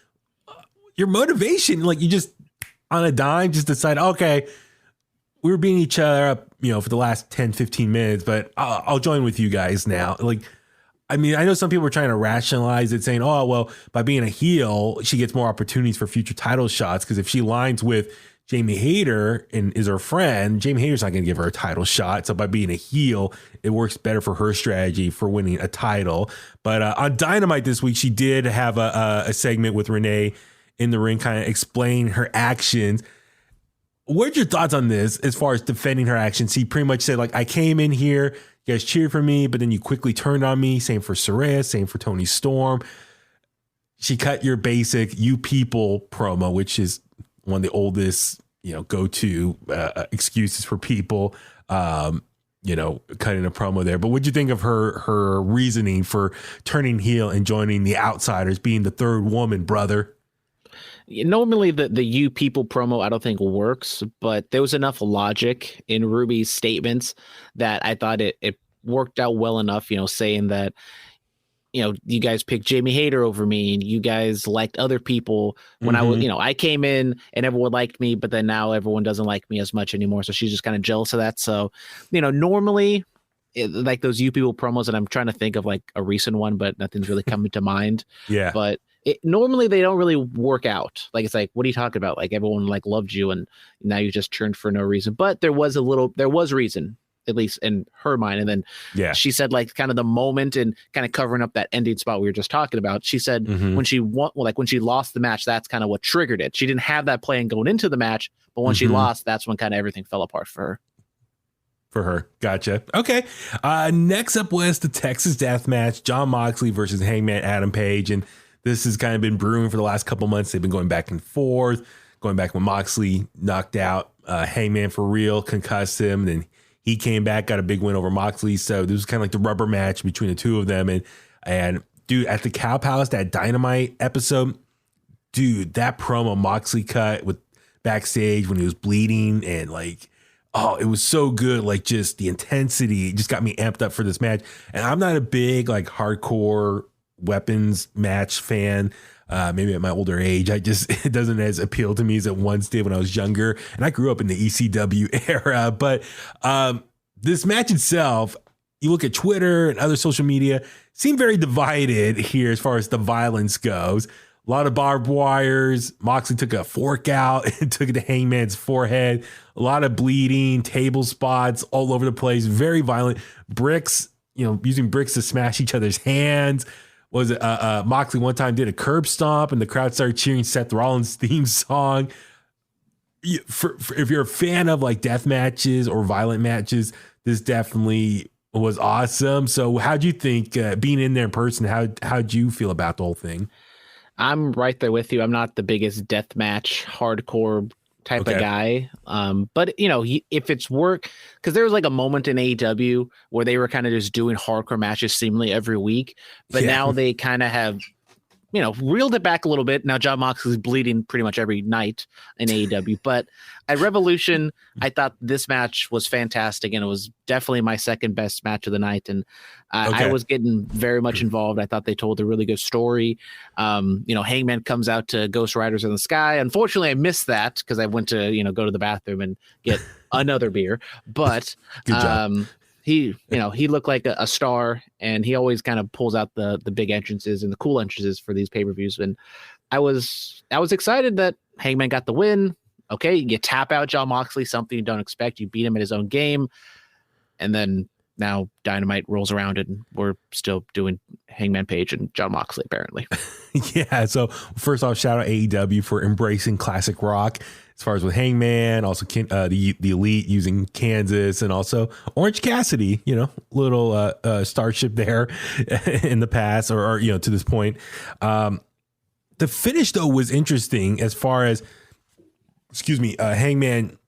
your motivation, you just on a dime just decide, okay, we were beating each other up, for the last 10, 15 minutes, but I'll join with you guys now. I know some people are trying to rationalize it, saying, oh, well, by being a heel, she gets more opportunities for future title shots, because if she lines with Jamie Hayter and is her friend, Jamie Hayter's not going to give her a title shot. So by being a heel, it works better for her strategy for winning a title. But on Dynamite this week, she did have a segment with Renee in the ring, kind of explain her actions. What's your thoughts on this as far as defending her actions? He pretty much said, I came in here, you guys cheered for me, but then you quickly turned on me. Same for Saraya, same for Toni Storm. She cut your basic "you people" promo, which is one of the oldest, go-to excuses for people, cutting a promo there. But what'd you think of her reasoning for turning heel and joining the Outsiders, being the third woman, brother? Normally the "you people" promo I don't think works, but there was enough logic in Ruby's statements that I thought it worked out well enough, saying that, you guys picked Jamie Hayter over me, and you guys liked other people when I was, I came in and everyone liked me, but then now everyone doesn't like me as much anymore. So she's just kind of jealous of that. So, normally those "you people" promos, and I'm trying to think of a recent one, but nothing's really coming to mind. Yeah. But normally they don't really work out. It's what are you talking about? Everyone loved you, and now you just turned for no reason. But there was reason, at least in her mind. And then she said kind of the moment and kind of covering up that ending spot we were just talking about. She said when she when she lost the match, that's kind of what triggered it. She didn't have that plan going into the match, but when she lost, that's when kind of everything fell apart for her. Gotcha. Okay. Next up was the Texas Death Match, Jon Moxley versus Hangman Adam Page. And this has kind of been brewing for the last couple months. They've been going back and forth, going back when Moxley knocked out Hangman for real, concussed him. Then he came back, got a big win over Moxley. So this was kind of the rubber match between the two of them. And dude, at the Cow Palace, that Dynamite episode, dude, that promo Moxley cut with backstage when he was bleeding and it was so good. Just the intensity just got me amped up for this match. And I'm not a big hardcore weapons match fan. Maybe at my older age, it doesn't as appeal to me as it once did when I was younger. And I grew up in the ECW era. But this match itself, you look at Twitter and other social media, seem very divided here as far as the violence goes. A lot of barbed wires. Moxley took a fork out and took it to Hangman's forehead. A lot of bleeding, table spots all over the place. Very violent. Bricks, using bricks to smash each other's hands. Moxley one time did a curb stomp and the crowd started cheering Seth Rollins' theme song. If you're a fan of like death matches or violent matches, this definitely was awesome. So how'd you think being in there in person, how'd you feel about the whole thing? I'm right there with you. I'm not the biggest death match hardcore type of guy. But if it's work, because there was like a moment in AEW where they were kind of just doing hardcore matches seemingly every week, but now they kind of have reeled it back a little bit. Now Jon Moxley's bleeding pretty much every night in AEW, but at Revolution, I thought this match was fantastic, and it was definitely my second best match of the night. And I was getting very much involved. I thought they told a really good story. Hangman comes out to Ghost Riders in the Sky. Unfortunately, I missed that because I went to go to the bathroom and get another beer. But he looked like a star, and he always kind of pulls out the big entrances and the cool entrances for these pay-per-views. And I was excited that Hangman got the win. Okay, you tap out Jon Moxley, something you don't expect. You beat him in his own game. And then now Dynamite rolls around and we're still doing Hangman Page and Jon Moxley, apparently. Yeah, so first off, shout out AEW for embracing classic rock as far as with Hangman, also the Elite using Kansas, and also Orange Cassidy, little starship there in the past or to this point. The finish, though, was interesting as far as, Hangman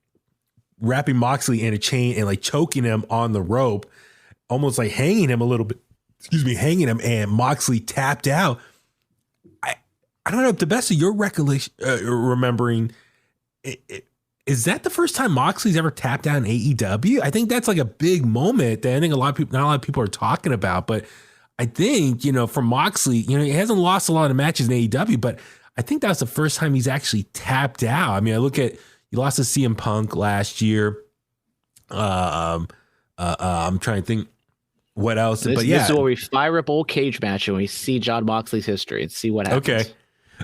wrapping Moxley in a chain and like choking him on the rope, almost like hanging him a little bit, hanging him, and Moxley tapped out. I don't know, to the best of your recollection, remembering, is that the first time Moxley's ever tapped out in AEW? I think that's like a big moment that I think not a lot of people are talking about, but I think, for Moxley, he hasn't lost a lot of matches in AEW, but I think that was the first time he's actually tapped out. I mean, I look at, he lost to CM Punk last year. I'm trying to think what else. This is where we fire up old cage match and we see Jon Moxley's history and see what happens.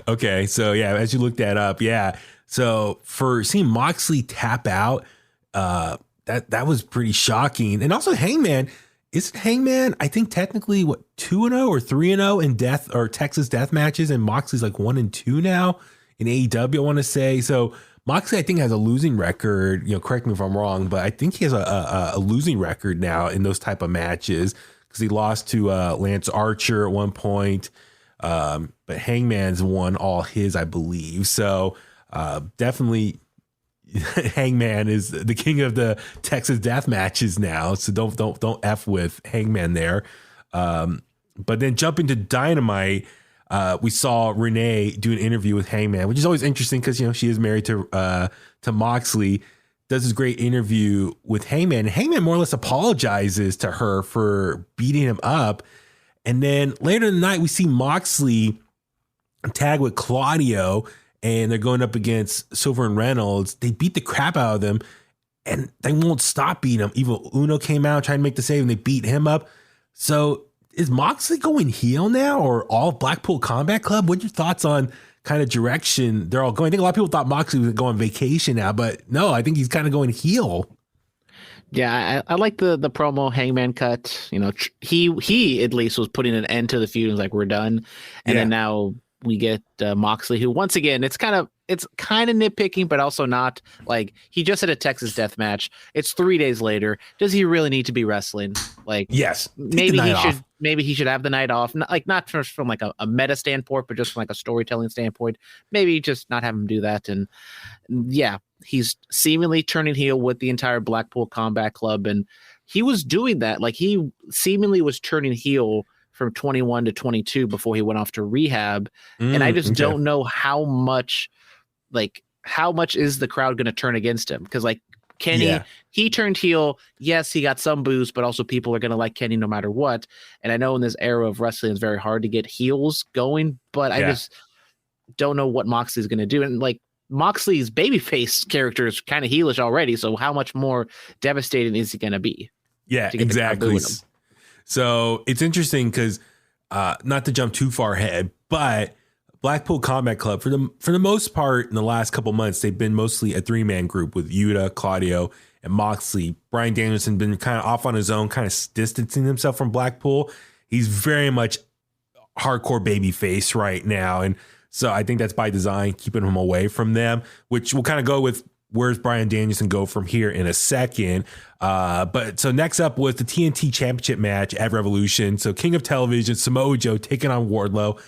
Okay. So as you look that up, so for seeing Moxley tap out, that was pretty shocking. And also Hangman, isn't Hangman, I think technically 2-0 or 3-0 in death or Texas death matches, and Moxley's like 1-2 now in AEW, I want to say. So Moxley, I think, has a losing record. Correct me if I'm wrong, but I think he has a losing record now in those type of matches because he lost to Lance Archer at one point. But Hangman's won all his, I believe. So definitely Hangman is the king of the Texas death matches now. So don't F with Hangman there. But then jumping to Dynamite, we saw Renee do an interview with Hangman, which is always interesting because, she is married to Moxley, does this great interview with Hangman. Hangman more or less apologizes to her for beating him up. And then later in the night, we see Moxley tag with Claudio, and they're going up against Silver and Reynolds. They beat the crap out of them, and they won't stop beating him. Evil Uno came out trying to make the save, and they beat him up. So is Moxley going heel now, or all Blackpool Combat Club? What's your thoughts on kind of direction they're all going? I think a lot of people thought Moxley was going on vacation now, but no, I think he's kind of going heel. Yeah, I like the promo Hangman cut. He at least was putting an end to the feud and was like, we're done. And then now we get Moxley, who once again, it's kind of nitpicking, but also not. Like, he just had a Texas death match. It's 3 days later. Does he really need to be wrestling? Like, yes, maybe he should have the night off. Not from like a meta standpoint, but just from like a storytelling standpoint. Maybe just not have him do that. And yeah, he's seemingly turning heel with the entire Blackpool Combat Club, and he was doing that. Like, he seemingly was turning heel from 21 to 22 before he went off to rehab. And I just don't know how much is the crowd going to turn against him? Because like Kenny, he turned heel. Yes, he got some boost, but also people are going to like Kenny no matter what. And I know in this era of wrestling, it's very hard to get heels going, but I just don't know what Moxley's going to do. And like Moxley's babyface character is kind of heelish already. So how much more devastating is he going to be? Yeah, exactly. So it's interesting because not to jump too far ahead, but Blackpool Combat Club, for the most part, in the last couple months, they've been mostly a 3-man group with Yuta, Claudio, and Moxley. Bryan Danielson been kind of off on his own, kind of distancing himself from Blackpool. He's very much hardcore babyface right now, and so I think that's by design, keeping him away from them, which will kind of go with where's Bryan Danielson go from here in a second. But so next up was the TNT Championship match at Revolution. So King of Television, Samoa Joe taking on Wardlow.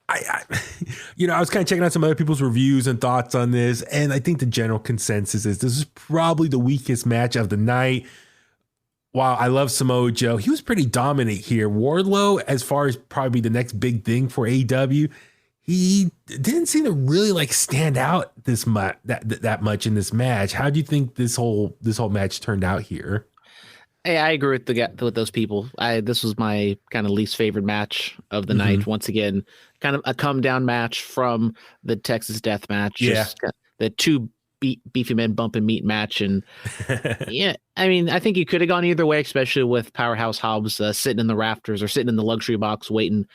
I was kind of checking out some other people's reviews and thoughts on this, and I think the general consensus is this is probably the weakest match of the night. While I love Samoa Joe, he was pretty dominant here. Wardlow, as far as probably the next big thing for AEW, he didn't seem to really stand out this much that much in this match. How do you think this whole match turned out here? Hey, I agree with those people. This was my kind of least favorite match of the night. Once again, kind of a come down match from the Texas Death Match. Yeah, the two beefy men bumping meat match, and yeah, I mean, I think you could have gone either way, especially with Powerhouse Hobbs sitting in the rafters or sitting in the luxury box waiting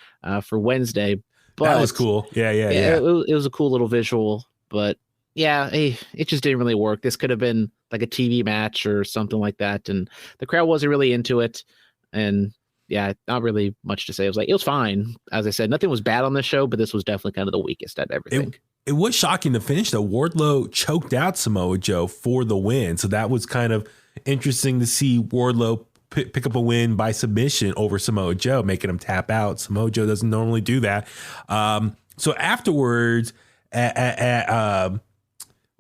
for Wednesday. But that was cool. Yeah. It was a cool little visual, but yeah, it just didn't really work. This could have been like a TV match or something like that, and the crowd wasn't really into it. And yeah, not really much to say. It was fine. As I said, nothing was bad on this show, but this was definitely kind of the weakest out of everything. It was shocking to finish though. Wardlow choked out Samoa Joe for the win. So that was kind of interesting to see Wardlow pick up a win by submission over Samoa Joe, making him tap out. Samoa Joe doesn't normally do that. So afterwards,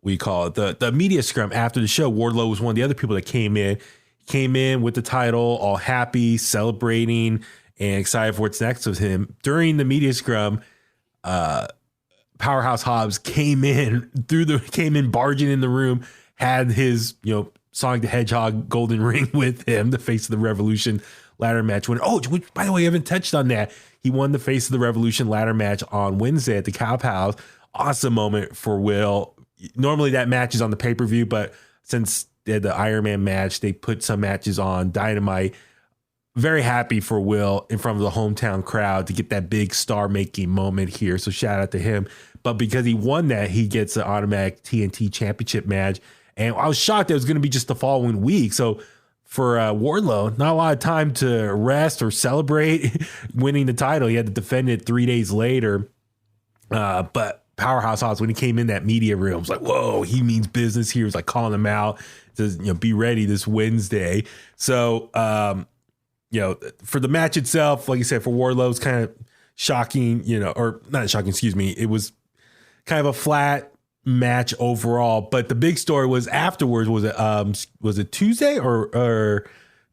we call it the media scrum after the show, Wardlow was one of the other people that came in with the title, all happy, celebrating, and excited for what's next with him. During the media scrum, Powerhouse Hobbs came in barging in the room, had his, Sonic the Hedgehog golden ring with him, the face of the Revolution ladder match winner. Oh, which, by the way, I haven't touched on that. He won the face of the Revolution ladder match on Wednesday at the Cow Palace. Awesome moment for Will. Normally that match is on the pay-per-view, but since they had the Iron Man match, they put some matches on Dynamite. Very happy for Will in front of the hometown crowd to get that big star-making moment here. So shout out to him. But because he won that, he gets an automatic TNT Championship match. And I was shocked that it was going to be just the following week. So for Wardlow, not a lot of time to rest or celebrate winning the title. He had to defend it 3 days later. But Powerhouse Hobbs, when he came in that media room, was like, whoa, he means business here. He was like calling him out to be ready this Wednesday. So, for the match itself, like you said, for Wardlow, it's kind of shocking, or not shocking, excuse me. It was kind of a flat match overall, but the big story was afterwards. Was it Tuesday or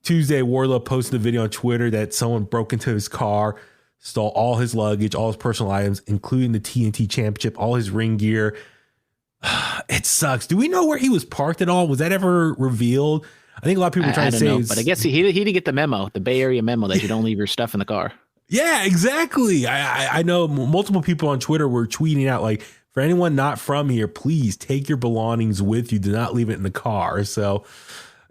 Tuesday? Wardlow posted a video on Twitter that someone broke into his car, stole all his luggage, all his personal items, including the TNT Championship, all his ring gear. It sucks. Do we know where he was parked at all? Was that ever revealed? I think a lot of people are trying to say, but I guess he didn't get the memo, the Bay Area memo that you don't leave your stuff in the car. Yeah, exactly. I know multiple people on Twitter were tweeting out like, for anyone not from here, please take your belongings with you. Do not leave it in the car. So,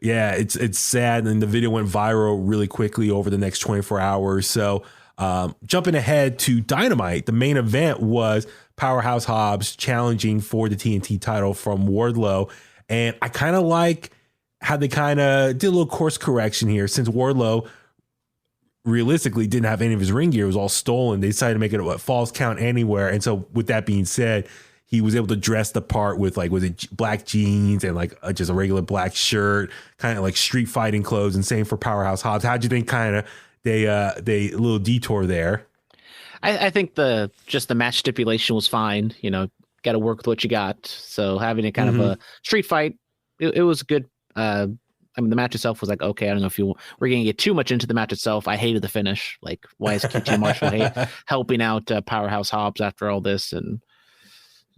yeah, it's sad. And the video went viral really quickly over the next 24 hours. So, jumping ahead to Dynamite, the main event was Powerhouse Hobbs challenging for the TNT title from Wardlow. And I kind of like how they kind of did a little course correction here, since Wardlow realistically didn't have any of his ring gear. It was all stolen. They decided to make it a false count anywhere. And so with that being said, he was able to dress the part with black jeans and just a regular black shirt, kind of like street fighting clothes, and same for Powerhouse Hobbs. How'd you think kind of they a little detour there? I think the match stipulation was fine. Got to work with what you got. So having a kind of a street fight, it was good. The match itself was okay. I don't know if we're going to get too much into the match itself. I hated the finish. Why is QT Marshall helping out Powerhouse Hobbs after all this? And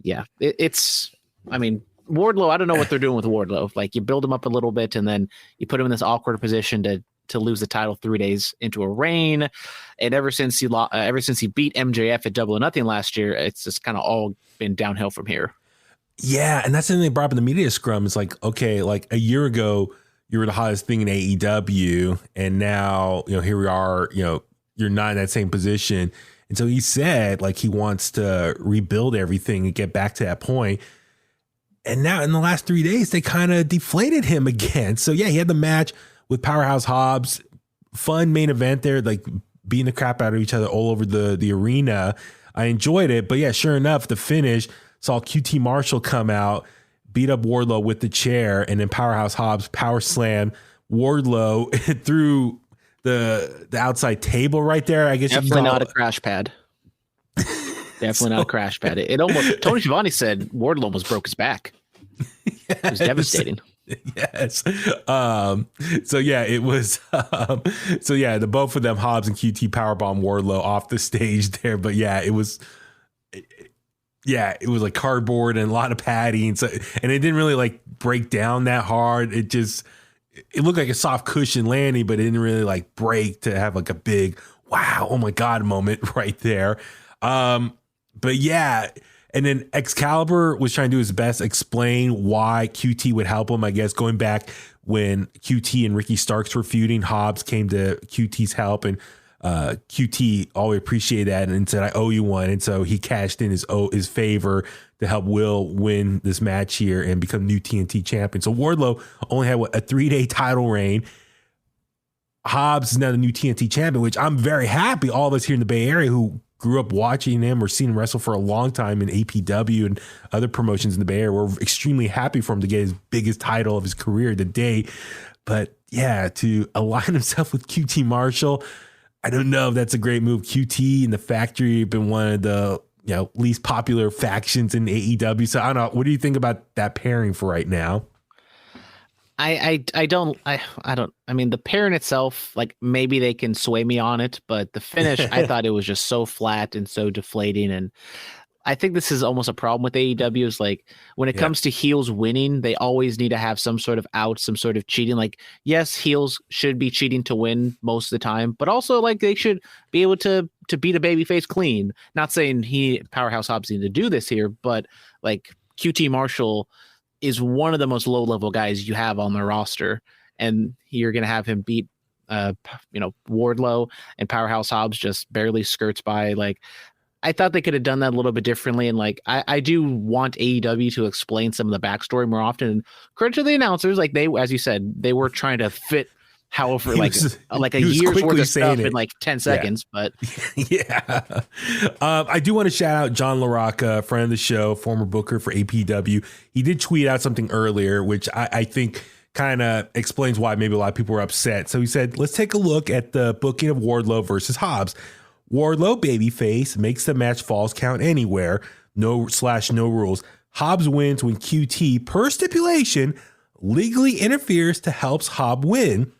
yeah, Wardlow, I don't know what they're doing with Wardlow. You build him up a little bit and then you put him in this awkward position to lose the title 3 days into a reign. And ever since he beat MJF at Double or Nothing last year, it's just kind of all been downhill from here. Yeah, and that's the thing they brought up in the media scrum. It's okay, a year ago, you were the hottest thing in AEW, and now, here we are, you're not in that same position. And so he said, like, he wants to rebuild everything and get back to that point. And now in the last 3 days, they kind of deflated him again. So yeah, he had the match with Powerhouse Hobbs, fun main event there, like beating the crap out of each other all over the arena. I enjoyed it, but yeah, sure enough, the finish saw QT Marshall come out, beat up Wardlow with the chair, and then Powerhouse Hobbs power slam Wardlow through the outside table right there. I guess definitely not a crash pad. Definitely not a crash pad. It almost, Tony Schiavone said Wardlow almost broke his back. Yes. It was devastating. Yes. So yeah, it was. So yeah, the both of them, Hobbs and QT, powerbomb Wardlow off the stage there. But yeah, it was. Yeah, it was like cardboard and a lot of padding. So, and it didn't really like break down that hard. It looked like a soft cushion landing, but it didn't really like break to have like a big wow, oh my God moment right there. But yeah, and then Excalibur was trying to do his best to explain why QT would help him. I guess going back when QT and Ricky Starks were feuding, Hobbs came to QT's help, and QT always appreciated that and said, I owe you one. And so he cashed in his favor to help Will win this match here and become new TNT champion. So Wardlow only had a 3-day title reign. Hobbs is now the new TNT champion, which I'm very happy. All of us here in the Bay Area who grew up watching him or seeing him wrestle for a long time in APW and other promotions in the Bay Area, we're extremely happy for him to get his biggest title of his career to date. But yeah, to align himself with QT Marshall, I don't know if that's a great move. QT and the Factory have been one of the least popular factions in AEW. So I don't know. What do you think about that pairing for right now? I don't. I mean, the pairing itself, like maybe they can sway me on it, but the finish, I thought it was just so flat and so deflating. And I think this is almost a problem with AEW is like when it comes to heels winning, they always need to have some sort of out, some sort of cheating. Like, yes, heels should be cheating to win most of the time, but also like they should be able to beat a babyface clean. Not saying Powerhouse Hobbs need to do this here, but like QT Marshall is one of the most low level guys you have on the roster, and you're going to have him beat Wardlow, and Powerhouse Hobbs just barely skirts by. Like, I thought they could have done that a little bit differently. And like, I do want AEW to explain some of the backstory more often. And credit to the announcers, like they, as you said, they were trying to fit however like a year's worth of stuff in like 10 seconds. But yeah, I do want to shout out John LaRocca, friend of the show, former booker for APW. He did tweet out something earlier, which I think kind of explains why maybe a lot of people were upset. So he said, let's take a look at the booking of Wardlow versus Hobbs. Wardlow babyface makes the match falls count anywhere. No rules. Hobbs wins when QT, per stipulation, legally interferes to helps Hobbs win.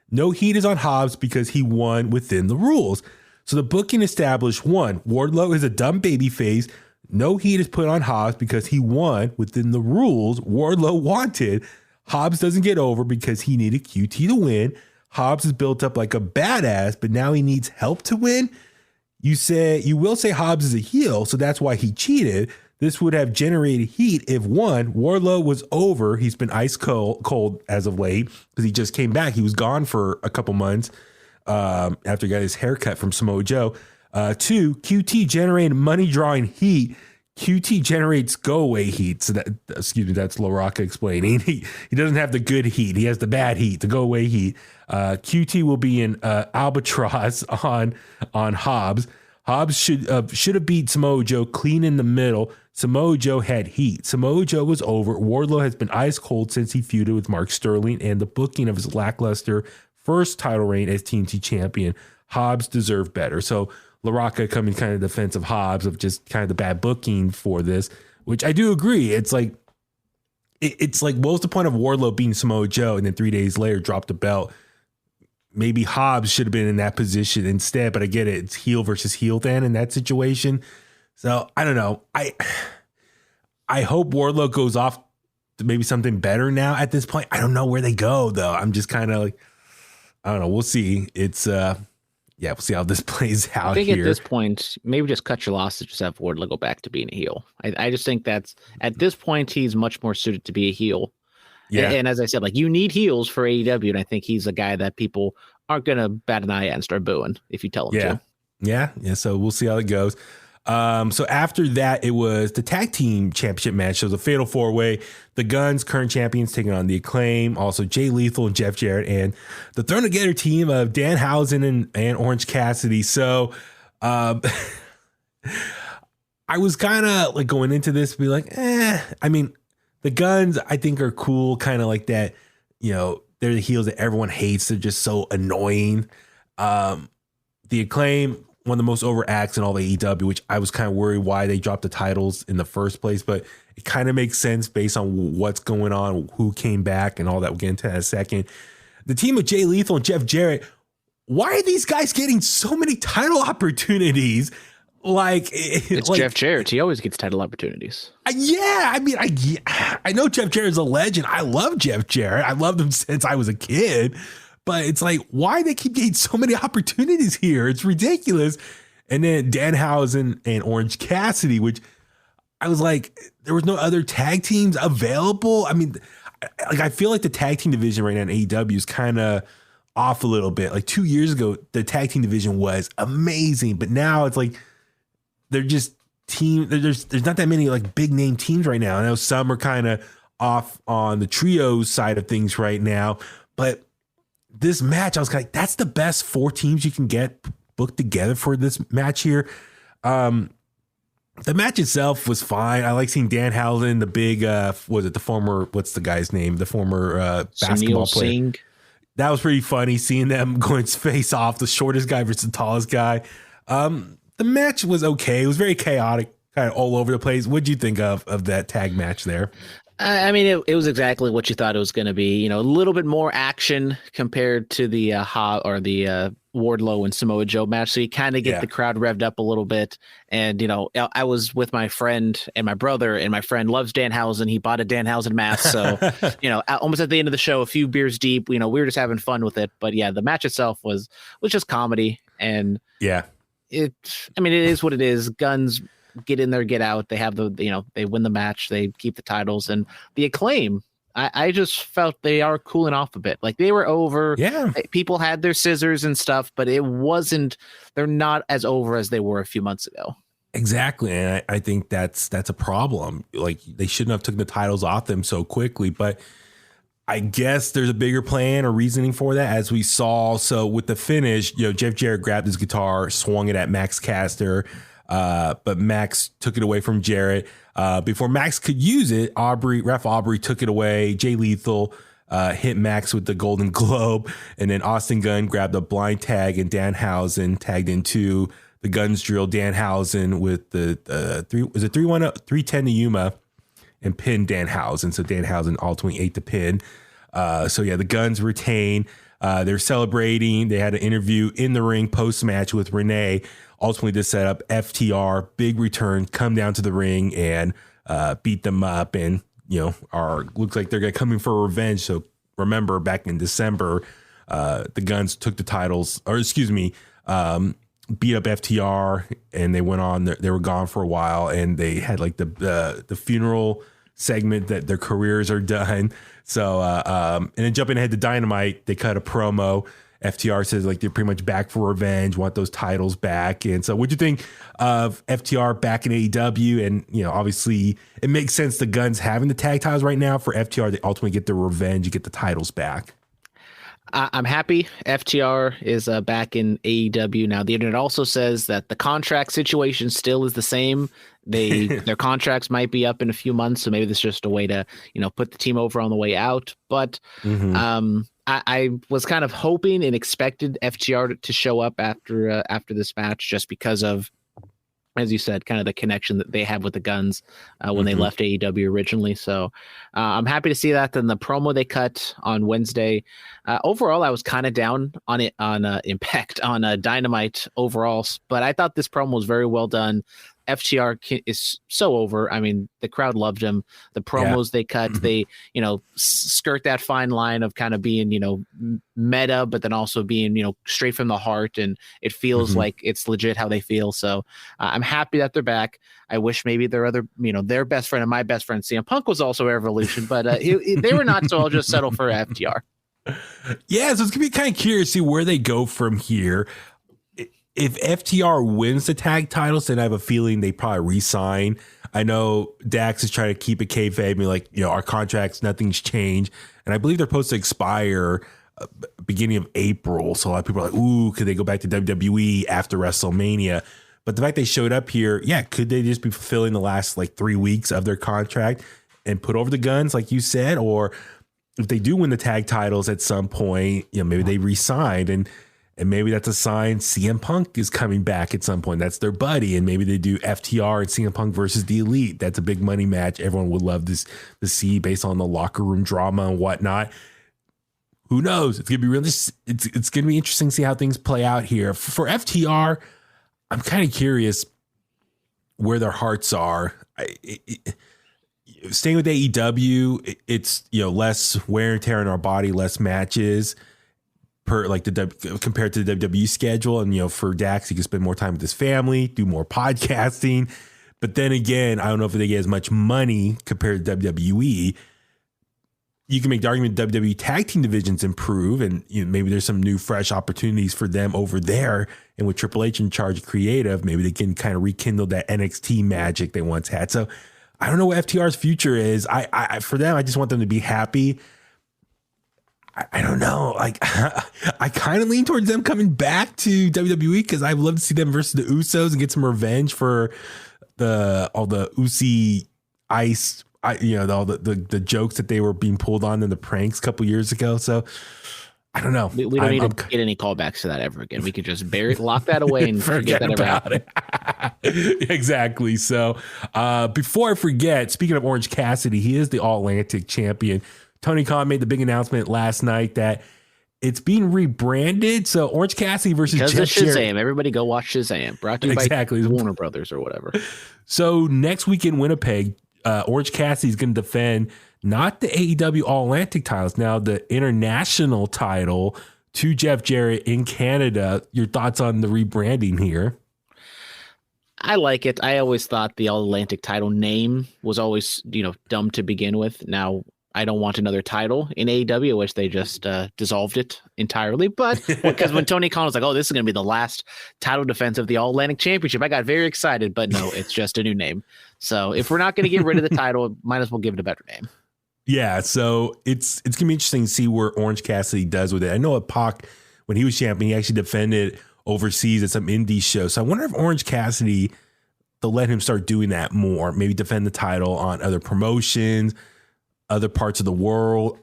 No heat is on Hobbs because he won within the rules. So the booking established 1, Wardlow is a dumb babyface. No heat is put on Hobbs because he won within the rules Wardlow wanted. Hobbs doesn't get over because he needed QT to win. Hobbs is built up like a badass, but now he needs help to win. You will say Hobbs is a heel, so that's why he cheated. This would have generated heat if 1, Wardlow was over. He's been ice cold as of late because he just came back. He was gone for a couple months after he got his haircut from Samoa Joe. 2, QT generated money drawing heat. QT generates go away heat. So that's LaRocca explaining. He doesn't have the good heat. He has the bad heat, the go away heat. QT will be in albatross on Hobbs. Hobbs should have beat Samoa Joe clean in the middle. Samoa Joe had heat. Samoa Joe was over. Wardlow has been ice cold since he feuded with Mark Sterling and the booking of his lackluster first title reign as TNT champion. Hobbs deserved better. So LaRocca coming kind of defense of Hobbs of just kind of the bad booking for this, which I do agree. It's like what was the point of Wardlow beating Samoa Joe and then 3 days later dropped the belt? Maybe Hobbs should have been in that position instead, but I get it. It's heel versus heel then in that situation. So I don't know. I hope Wardlow goes off to maybe something better now at this point. I don't know where they go though. I'm just kind of like, I don't know. We'll see. It's we'll see how this plays out. I think here. At this point, maybe just cut your losses, just have Wardlow go back to being a heel. I just think that's at this point he's much more suited to be a heel. Yeah. And as I said, like, you need heels for AEW, and I think he's a guy that people aren't gonna bat an eye at and start booing if you tell them to. Yeah. So we'll see how it goes. So after that, it was the tag team championship match. So it was a fatal 4-way. The Guns, current champions, taking on the Acclaim. Also Jay Lethal and Jeff Jarrett, and the thrown together team of Danhausen and Orange Cassidy. So I was kind of like going into this, be like, I mean, the Guns, I think, are cool, kind of like that, they're the heels that everyone hates. They're just so annoying. The Acclaim, one of the most over acts in all the AEW, which I was kind of worried why they dropped the titles in the first place, but it kind of makes sense based on what's going on, who came back and all that. We'll get into that in a second. The team of Jay Lethal and Jeff Jarrett, why are these guys getting so many title opportunities? Like, it's Jeff Jarrett. He always gets title opportunities. Yeah, I mean, I know Jeff Jarrett's a legend. I love Jeff Jarrett. I loved him since I was a kid. But it's like, why they keep getting so many opportunities here? It's ridiculous. And then Danhausen and Orange Cassidy, which I was like, there was no other tag teams available. I mean, like, I feel like the tag team division right now in AEW is kind of off a little bit. Like 2 years ago, the tag team division was amazing, but now it's like they're just there's not that many like big name teams right now. I know some are kind of off on the trios side of things right now, but this match, I was like, that's the best 4 teams you can get booked together for this match here. The match itself was fine. I like seeing Danhausen, the big, what's the guy's name? The former basketball player. Singh. That was pretty funny, seeing them going face off, the shortest guy versus the tallest guy. The match was okay. It was very chaotic, kind of all over the place. What'd you think of that tag match there? I mean, it was exactly what you thought it was going to be. A little bit more action compared to the Wardlow and Samoa Joe match. So you kind of get the crowd revved up a little bit. And, I was with my friend and my brother, and my friend loves Danhausen. He bought a Danhausen mask. So, almost at the end of the show, a few beers deep, we were just having fun with it. But yeah, the match itself was just comedy. And it is what it is. Guns get in there, get out. They have they win the match, they keep the titles. And the Acclaim, I just felt they are cooling off a bit. Like, they were over. Yeah. People had their scissors and stuff, but they're not as over as they were a few months ago. Exactly. And I think that's a problem. Like, they shouldn't have took the titles off them so quickly, but I guess there's a bigger plan or reasoning for that, as we saw. So with the finish, Jeff Jarrett grabbed his guitar, swung it at Max Caster, but Max took it away from Jarrett. Before Max could use it, Ref Aubrey took it away. Jay Lethal hit Max with the Golden Globe, and then Austin Gunn grabbed a blind tag, and Danhausen tagged into the Guns drill Danhausen with the 310 to Yuma and pinned Danhausen. So Danhausen ultimately ate the pin. The Guns retain. They're celebrating. They had an interview in the ring post-match with Renee. Ultimately, this set up FTR, big return, come down to the ring and beat them up. And, looks like they're coming for revenge. So remember, back in December, the Guns took the titles, beat up FTR, and they went on. They were gone for a while, and they had like the funeral segment that their careers are done. So, and then jumping ahead to Dynamite, they cut a promo. FTR says like they're pretty much back for revenge, want those titles back. And so what'd you think of FTR back in AEW? And, obviously it makes sense the Guns having the tag titles right now for FTR. They ultimately get their revenge, you get the titles back. I'm happy FTR is back in AEW. Now, the internet also says that the contract situation still is the same. Their contracts might be up in a few months, so maybe this is just a way to, put the team over on the way out. But I was kind of hoping and expected FTR to show up after this match, just because of, as you said, kind of the connection that they have with the Guns when they left AEW originally. So I'm happy to see that. Then the promo they cut on Wednesday, overall, I was kind of down on it on Impact on Dynamite overall, but I thought this promo was very well done. FTR is so over. I mean, the crowd loved him. The promos they cut, they, skirt that fine line of kind of being, meta, but then also being, straight from the heart. And it feels like it's legit how they feel. So I'm happy that they're back. I wish maybe their other, their best friend and my best friend, CM Punk, was also Revolution, but they were not. So I'll just settle for FTR. Yeah, so it's gonna be kind of curious to see where they go from here. If FTR wins the tag titles, then I have a feeling they probably re-sign. I know Dax is trying to keep it kayfabe, like, our contracts, nothing's changed, and I believe they're supposed to expire beginning of April. So a lot of people are like, "Ooh, could they go back to WWE after WrestleMania?" But the fact they showed up here, could they just be fulfilling the last 3 weeks of their contract and put over the guns, like you said, or if they do win the tag titles at some point, maybe they re-signed and maybe that's a sign CM Punk is coming back at some point. That's their buddy. And maybe they do FTR and CM Punk versus the Elite. That's a big money match. Everyone would love to see based on the locker room drama and whatnot. Who knows? It's going to be really, it's going to be interesting to see how things play out here. For FTR, I'm kind of curious where their hearts are. Staying with AEW, it's, less wear and tear on our body, less matches compared to the WWE schedule. And, for Dax, he can spend more time with his family, do more podcasting. But then again, I don't know if they get as much money compared to WWE. You can make the argument WWE tag team divisions improve, and maybe there's some new, fresh opportunities for them over there. And with Triple H in charge of creative, maybe they can kind of rekindle that NXT magic they once had. So I don't know what FTR's future is. For them, I just want them to be happy. I don't know. I kind of lean towards them coming back to WWE because I'd love to see them versus the Usos and get some revenge for all the Usi ice, all the jokes that they were being pulled on in the pranks a couple years ago. So I don't know. We don't need to get any callbacks to that ever again. We could just lock that away and forget that ever happened. Exactly. So before I forget, speaking of Orange Cassidy, he is the All-Atlantic champion. Tony Khan made the big announcement last night that it's being rebranded. So Orange Cassidy versus Jeff Shazam. Jarrett. Everybody go watch Shazam. Brought to you by Warner Brothers or whatever. So next week in Winnipeg, Orange Cassidy is going to defend not the AEW All-Atlantic titles, now the international title to Jeff Jarrett in Canada. Your thoughts on the rebranding here? I like it. I always thought the All-Atlantic title name was always, dumb to begin with. Now, I don't want another title in AEW. I wish they just dissolved it entirely. But because when Tony Khan was like, "Oh, this is going to be the last title defense of the All-Atlantic Championship," I got very excited. But no, it's just a new name. So if we're not going to get rid of the title, might as well give it a better name. Yeah, so it's going to be interesting to see where Orange Cassidy does with it. I know at Pac, when he was champion, he actually defended overseas at some indie show. So I wonder if Orange Cassidy, they'll let him start doing that more, maybe defend the title on other promotions, other parts of the world.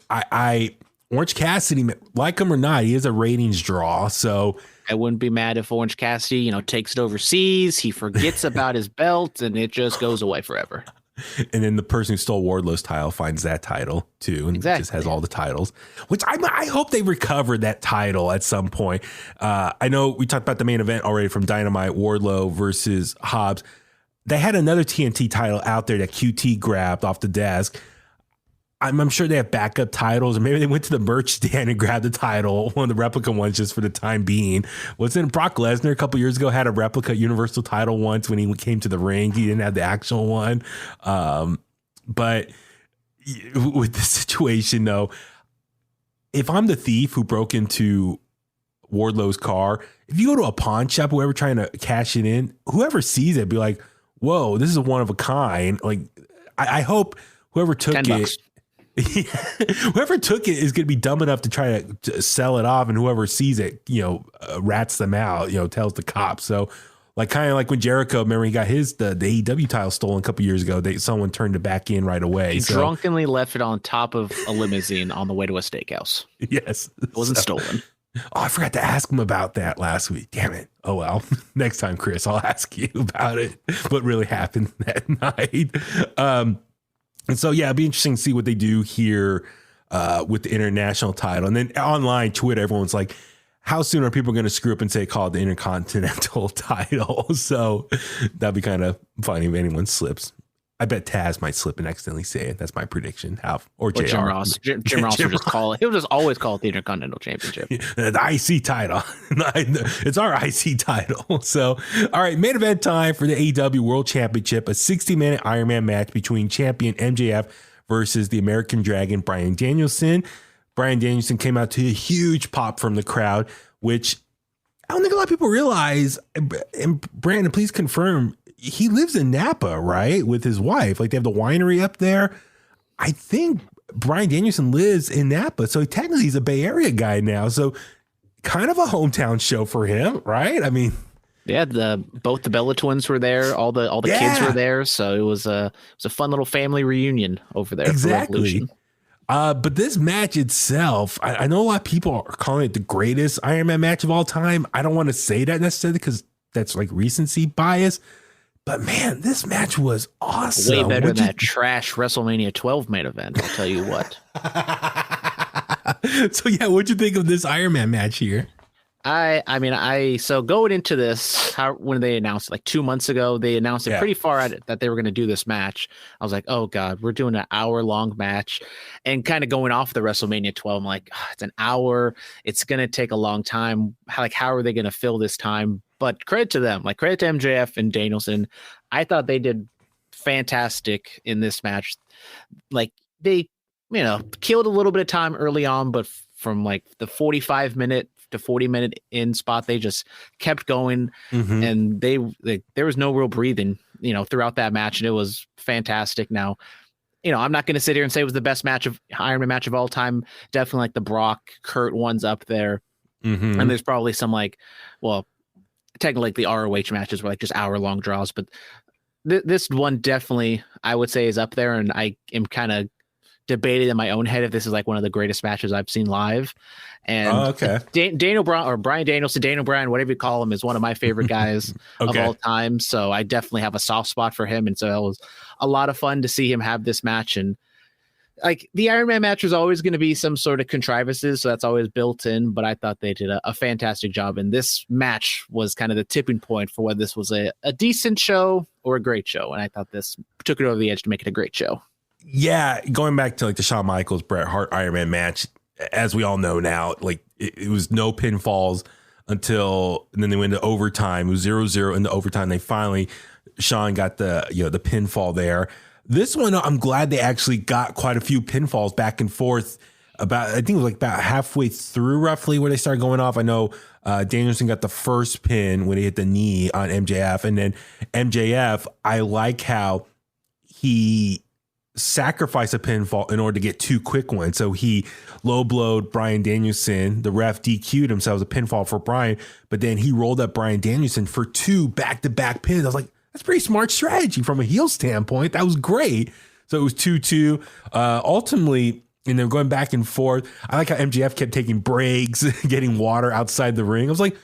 Orange Cassidy, like him or not, he is a ratings draw. So I wouldn't be mad if Orange Cassidy, takes it overseas. He forgets about his belt and it just goes away forever. And then the person who stole Wardlow's title finds that title too, and just has all the titles. Which I hope they recover that title at some point. I know we talked about the main event already from Dynamite, Wardlow versus Hobbs. They had another TNT title out there that QT grabbed off the desk. I'm sure they have backup titles, or maybe they went to the merch stand and grabbed the title, one of the replica ones, just for the time being. Wasn't Brock Lesnar a couple years ago had a replica Universal title once when he came to the ring? He didn't have the actual one. But with the situation, though, if I'm the thief who broke into Wardlow's car, if you go to a pawn shop, whoever trying to cash it in, whoever sees it, be like, "Whoa, this is one of a kind." Like, I hope whoever took it. Whoever took it is going to be dumb enough to try to sell it off, and whoever sees it, rats them out, tells the cops. So, kind of like when Jericho, remember he got the AEW title stolen a couple years ago. Someone turned it back in right away. He drunkenly left it on top of a limousine on the way to a steakhouse. Yes, it wasn't stolen. Oh, I forgot to ask him about that last week. Damn it. Oh, well, next time, Chris, I'll ask you about it. What really happened that night? And so, yeah, it'd be interesting to see what they do here with the international title. And then online, Twitter, everyone's like, how soon are people going to screw up and say call it the Intercontinental title? So that'd be kind of funny if anyone slips. I bet Taz might slip and accidentally say it. That's my prediction. Or JR. Jim Ross. Jim Ross will just call it. He'll just always call it the Intercontinental Championship. The IC title. It's our IC title. So, all right, main event time for the AEW World Championship, a 60-minute Iron Man match between champion MJF versus the American Dragon, Bryan Danielson. Bryan Danielson came out to a huge pop from the crowd, which I don't think a lot of people realize. And Brandon, please confirm, he lives in Napa, right? With his wife. Like, they have the winery up there. I think Bryan Danielson lives in Napa. So technically he's a Bay Area guy now. So kind of a hometown show for him, right? I mean, yeah, both the Bella twins were there. All the kids were there. So it was a fun little family reunion over there. Exactly. For Revolution. But this match itself, I know a lot of people are calling it the greatest Iron Man match of all time. I don't want to say that necessarily because that's like recency bias. But man, this match was awesome. Way better than that trash WrestleMania 12 main event, I'll tell you what. So yeah, what'd you think of this Iron Man match here? So going into this, when they announced like 2 months ago, they announced it pretty far out that they were going to do this match. I was like, oh God, we're doing an hour-long match. And kind of going off the WrestleMania 12, I'm like, it's an hour. It's going to take a long time. How are they going to fill this time? But credit to them, like credit to MJF and Danielson. I thought they did fantastic in this match. Like they, killed a little bit of time early on, but from like the 45-minute to 40-minute in spot, they just kept going, and there was no real breathing, throughout that match, and it was fantastic. Now, I'm not going to sit here and say it was the best Iron Man match of all time. Definitely like the Brock Kurt one's up there, and there's probably some technically like the ROH matches were like just hour-long draws, but this one definitely I would say is up there, and I am kind of debated in my own head if this is like one of the greatest matches I've seen live. And Daniel Bryan or Bryan Danielson, Daniel Bryan, whatever you call him, is one of my favorite guys of all time. So I definitely have a soft spot for him. And so it was a lot of fun to see him have this match. And like the Iron Man match was always going to be some sort of contrivances, so that's always built in. But I thought they did a fantastic job. And this match was kind of the tipping point for whether this was a decent show or a great show. And I thought this took it over the edge to make it a great show. Yeah, going back to like the Shawn Michaels, Bret Hart Iron Man match, as we all know now, like it was no pinfalls and then they went to overtime. It was 0-0 in the overtime. They finally, Shawn got the pinfall there. This one, I'm glad they actually got quite a few pinfalls back and forth. I think it was like about halfway through roughly where they started going off. I know Danielson got the first pin when he hit the knee on MJF, and then MJF, I like how he sacrifice a pinfall in order to get two quick ones. So he low blowed Bryan Danielson. The ref DQ'd him, so it was a pinfall for Bryan, but then he rolled up Bryan Danielson for two back-to-back pins. I was like, that's pretty smart strategy from a heel standpoint. That was great. So it was 2-2. Ultimately, and then going back and forth, I like how MJF kept taking breaks, getting water outside the ring. I was like,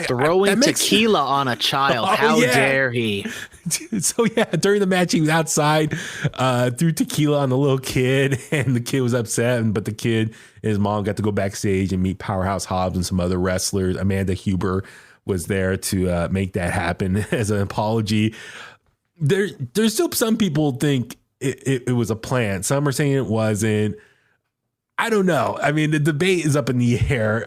throwing tequila on a child. How dare he? So yeah, during the match, he was outside, threw tequila on the little kid, and the kid was upset. But the kid and his mom got to go backstage and meet Powerhouse Hobbs and some other wrestlers. Amanda Huber was there to make that happen as an apology. There's still some people think it was a plan. Some are saying it wasn't. I don't know. I mean, the debate is up in the air.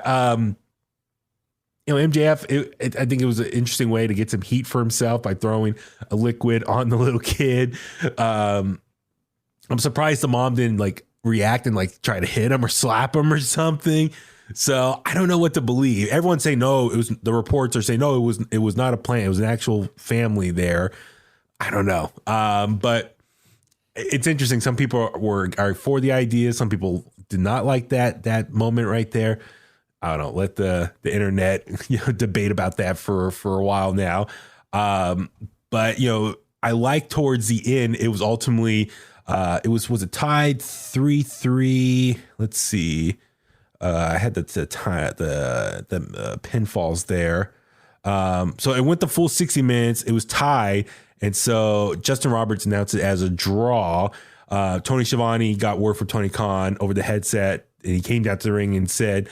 MJF, I think it was an interesting way to get some heat for himself by throwing a liquid on the little kid. I'm surprised the mom didn't like react and like try to hit him or slap him or something. So I don't know what to believe. Everyone's saying no. The reports are saying no. It was not a plan. It was an actual family there. I don't know. But it's interesting. Some people are for the idea. Some people did not like that moment right there. I don't know, let the internet debate about that for a while now. But I like towards the end, it was ultimately was it tied 3-3? Let's see. I had the pinfalls there. So it went the full 60 minutes. It was tied. And so Justin Roberts announced it as a draw. Tony Schiavone got word from Tony Khan over the headset, and he came down to the ring and said,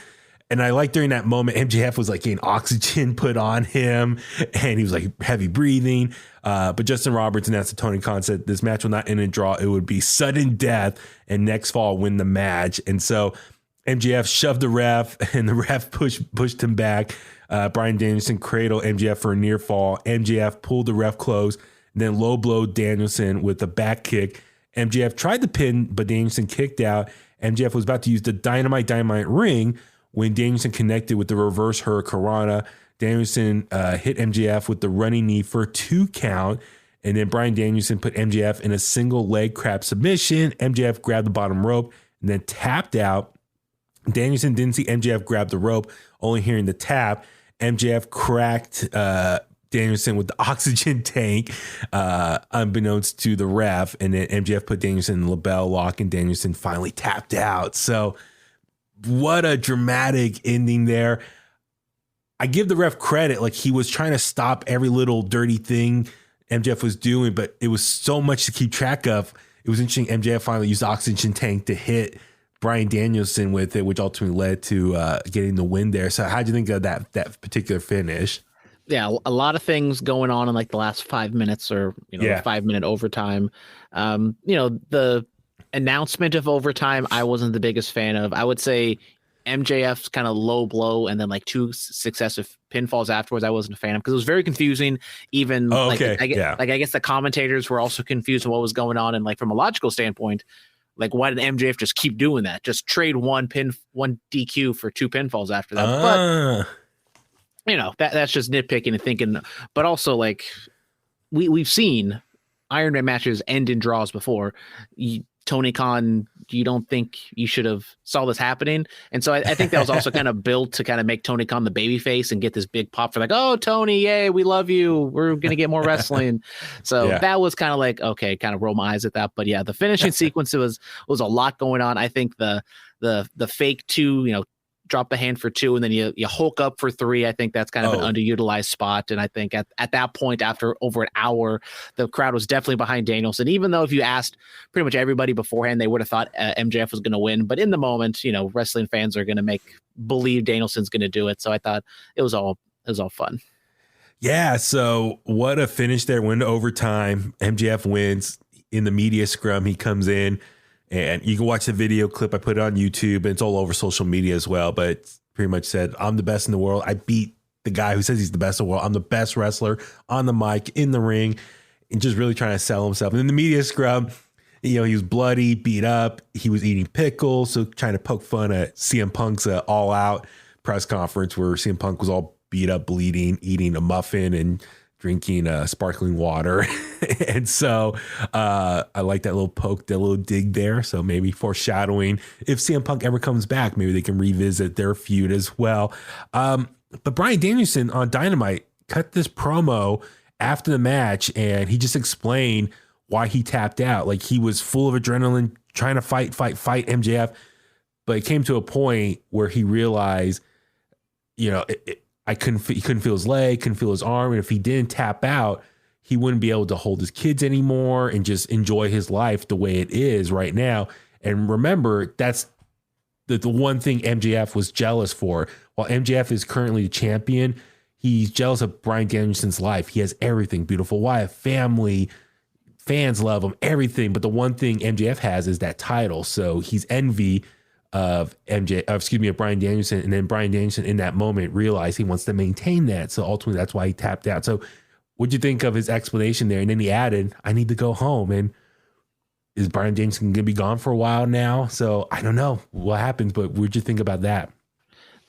And I like during that moment, MJF was like getting oxygen put on him and he was like heavy breathing. But Justin Roberts announced to Tony Khan said this match will not end in a draw. It would be sudden death and next fall win the match. And so MJF shoved the ref and the ref pushed him back. Bryan Danielson cradled MJF for a near fall. MJF pulled the ref close, and then low blowed Danielson with a back kick. MJF tried to pin, but Danielson kicked out. MJF was about to use the Dynamite ring when Danielson connected with the reverse Hurricanrana. Danielson hit MJF with the running knee for a 2 count. And then Bryan Danielson put MJF in a single leg crab submission. MJF grabbed the bottom rope and then tapped out. Danielson didn't see MJF grab the rope, only hearing the tap. MJF cracked Danielson with the oxygen tank, unbeknownst to the ref. And then MJF put Danielson in the label lock and Danielson finally tapped out. So what a dramatic ending there. I give the ref credit. Like, he was trying to stop every little dirty thing MJF was doing, but it was so much to keep track of. It was interesting. MJF finally used the oxygen tank to hit Bryan Danielson with it, which ultimately led to getting the win there. So how'd you think of that particular finish? Yeah, a lot of things going on in like the last 5 minutes or, the 5-minute overtime. The announcement of overtime, I wasn't the biggest fan of. I would say MJF's kind of low blow and then like 2 successive pinfalls afterwards, I wasn't a fan of because it was very confusing. Even I guess the commentators were also confused on what was going on. And like from a logical standpoint, like, why did MJF just keep doing that? Just trade one DQ for 2 pinfalls after that. But that's just nitpicking and thinking. But also, like, we've seen Iron Man matches end in draws before. Tony Khan, you don't think you should have saw this happening? And so I think that was also kind of built to kind of make Tony Khan the babyface and get this big pop for like, oh, Tony, yay, we love you. We're going to get more wrestling. So that was kind of like, okay, kind of roll my eyes at that. But yeah, the finishing sequence was a lot going on. I think the fake 2, drop the hand for 2 and then you Hulk up for 3. I think that's kind of an underutilized spot. And I think at that point, after over an hour, the crowd was definitely behind Danielson, even though if you asked pretty much everybody beforehand, they would have thought MJF was going to win. But in the moment, wrestling fans are going to believe Danielson's going to do it. So I thought it was all fun. Yeah. So what a finish there. Win to overtime. MJF wins. In the media scrum, he comes in. And you can watch the video clip. I put it on YouTube, and it's all over social media as well. But it's pretty much said, I'm the best in the world. I beat the guy who says he's the best in the world. I'm the best wrestler on the mic, in the ring, and just really trying to sell himself. And in the media scrub, he was bloody, beat up. He was eating pickles, so trying to poke fun at CM Punk's all out press conference where CM Punk was all beat up, bleeding, eating a muffin and drinking sparkling water. And so I like that little poke, that little dig there. So maybe foreshadowing if CM Punk ever comes back, maybe they can revisit their feud as well. But Bryan Danielson on Dynamite cut this promo after the match, and he just explained why he tapped out. Like, he was full of adrenaline, trying to fight MJF. But it came to a point where he realized, he couldn't feel his leg, couldn't feel his arm. And if he didn't tap out, he wouldn't be able to hold his kids anymore and just enjoy his life the way it is right now. And remember, that's the one thing MJF was jealous for. While MJF is currently the champion, he's jealous of Bryan Danielson's life. He has everything, beautiful wife, family, fans love him, everything. But the one thing MJF has is that title. So he's envy of Bryan Danielson. And then Bryan Danielson in that moment realized he wants to maintain that. So ultimately that's why he tapped out. So what'd you think of his explanation there? And then he added, I need to go home. And is Bryan Danielson going to be gone for a while now? So I don't know what happens, but what'd you think about that?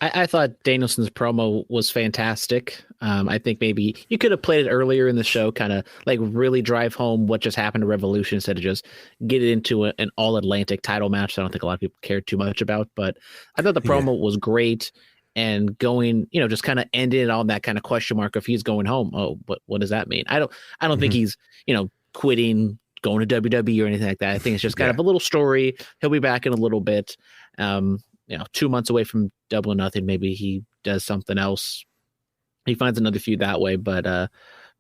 I thought Danielson's promo was fantastic. I think maybe you could have played it earlier in the show, kind of like really drive home what just happened to Revolution instead of just get it into an all-Atlantic title match. I don't think a lot of people cared too much about, but I thought the promo was great. And going, just kind of ending it on that kind of question mark if he's going home. Oh, what does that mean? I don't think he's, quitting, going to WWE or anything like that. I think it's just kind of a little story. He'll be back in a little bit. 2 months away from Double or Nothing. Maybe he does something else. He finds another feud that way. But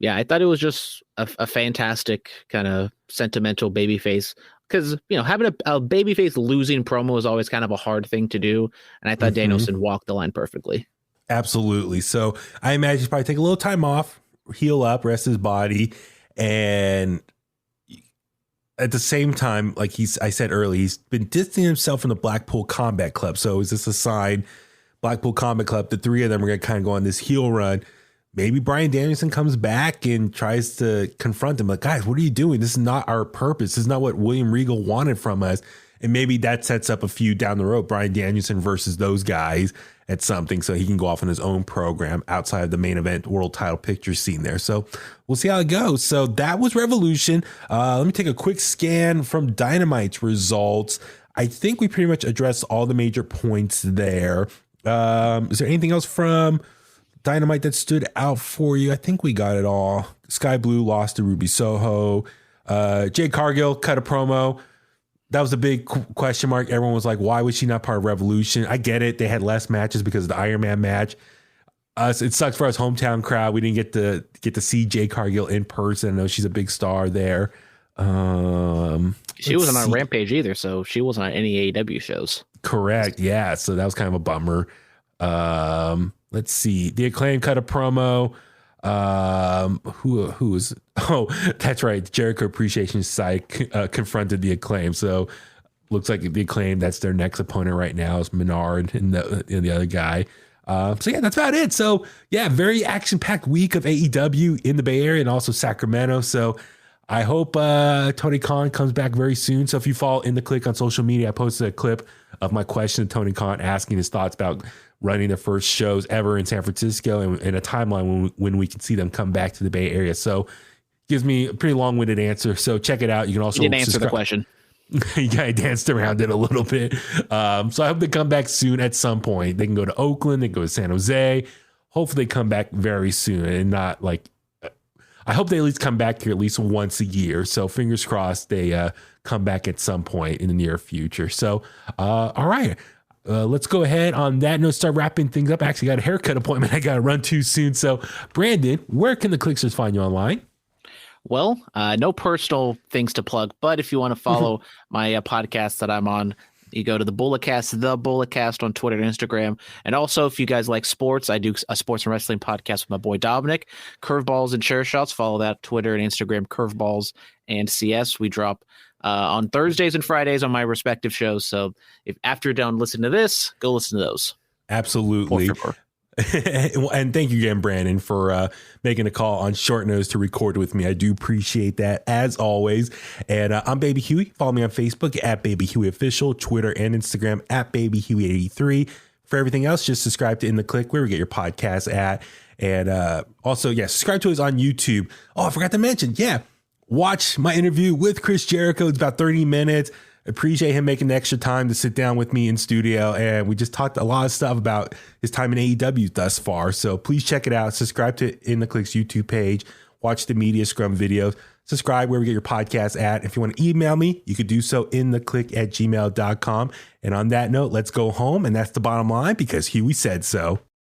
Yeah, I thought it was just a fantastic kind of sentimental babyface because, having a babyface losing promo is always kind of a hard thing to do. And I thought Danielson walked the line perfectly. Absolutely. So I imagine he's probably take a little time off, heal up, rest his body. And at the same time, like I said earlier, he's been distancing himself from the Blackpool Combat Club. So is this a sign? Blackpool Combat Club, the three of them are going to kind of go on this heel run. Maybe Bryan Danielson comes back and tries to confront him. Like, guys, what are you doing? This is not our purpose. This is not what William Regal wanted from us. And maybe that sets up a feud down the road, Bryan Danielson versus those guys at something, so he can go off on his own program outside of the main event world title picture scene there. So we'll see how it goes. So that was Revolution. Let me take a quick scan from Dynamite's results. I think we pretty much addressed all the major points there. Is there anything else from Dynamite that stood out for you? I think we got it all. Sky Blue lost to Ruby Soho. Jade Cargill cut a promo. That was a big question mark. Everyone was like, why was she not part of Revolution? I get it. They had less matches because of the Iron Man match. It sucks for us hometown crowd. We didn't get to see Jade Cargill in person. I know she's a big star there. She wasn't on Rampage either, so she wasn't on any AEW shows. Correct. Yeah. So that was kind of a bummer. Let's see. The Acclaim cut a promo. Who is? Oh, that's right. The Jericho Appreciation Society confronted the Acclaim. So looks like the Acclaim, that's their next opponent right now, is Menard and the other guy. So yeah, that's about it. So yeah, very action-packed week of AEW in the Bay Area and also Sacramento. So I hope Tony Khan comes back very soon. So if you follow In The Kliq on social media, I posted a clip of my question to Tony Khan asking his thoughts about running the first shows ever in San Francisco and a timeline when we can see them come back to the Bay Area. So gives me a pretty long-winded answer. So check it out. You can also didn't answer the question. Yeah, I danced around it a little bit. So I hope they come back soon at some point. They can go to Oakland, they can go to San Jose. Hopefully they come back very soon and not like, I hope they at least come back here at least once a year. So fingers crossed they come back at some point in the near future. So, all right. Let's go ahead on that note, start wrapping things up. I actually got a haircut appointment I got to run to soon. So, Brandon, where can the Kliqsters find you online? Well, no personal things to plug, but if you want to follow my podcast that I'm on, you go to the Bulletcast on Twitter and Instagram. And also, if you guys like sports, I do a sports and wrestling podcast with my boy Dominic. Curveballs and Chair Shots, follow that Twitter and Instagram, Curveballs and CS. We drop on Thursdays and Fridays on my respective shows. So if after you're done listening to this, go listen to those. Absolutely. And thank you again, Brandon, for making a call on short notice to record with me. I do appreciate that as always. And I'm Baby Huey. Follow me on Facebook at Baby Huey Official, Twitter and Instagram at Baby Huey83. For everything else, just subscribe to In The Kliq, where we get your podcast at. And also, yeah, subscribe to us on YouTube. Oh, I forgot to mention, yeah, watch my interview with Chris Jericho. It's about 30 minutes. Appreciate him making the extra time to sit down with me in studio. And we just talked a lot of stuff about his time in AEW thus far. So please check it out. Subscribe to In The Kliq's YouTube page. Watch the Media Scrum videos. Subscribe where we get your podcast at. If you want to email me, you could do so inthekliq@gmail.com. And on that note, let's go home. And that's the bottom line because Huey said so.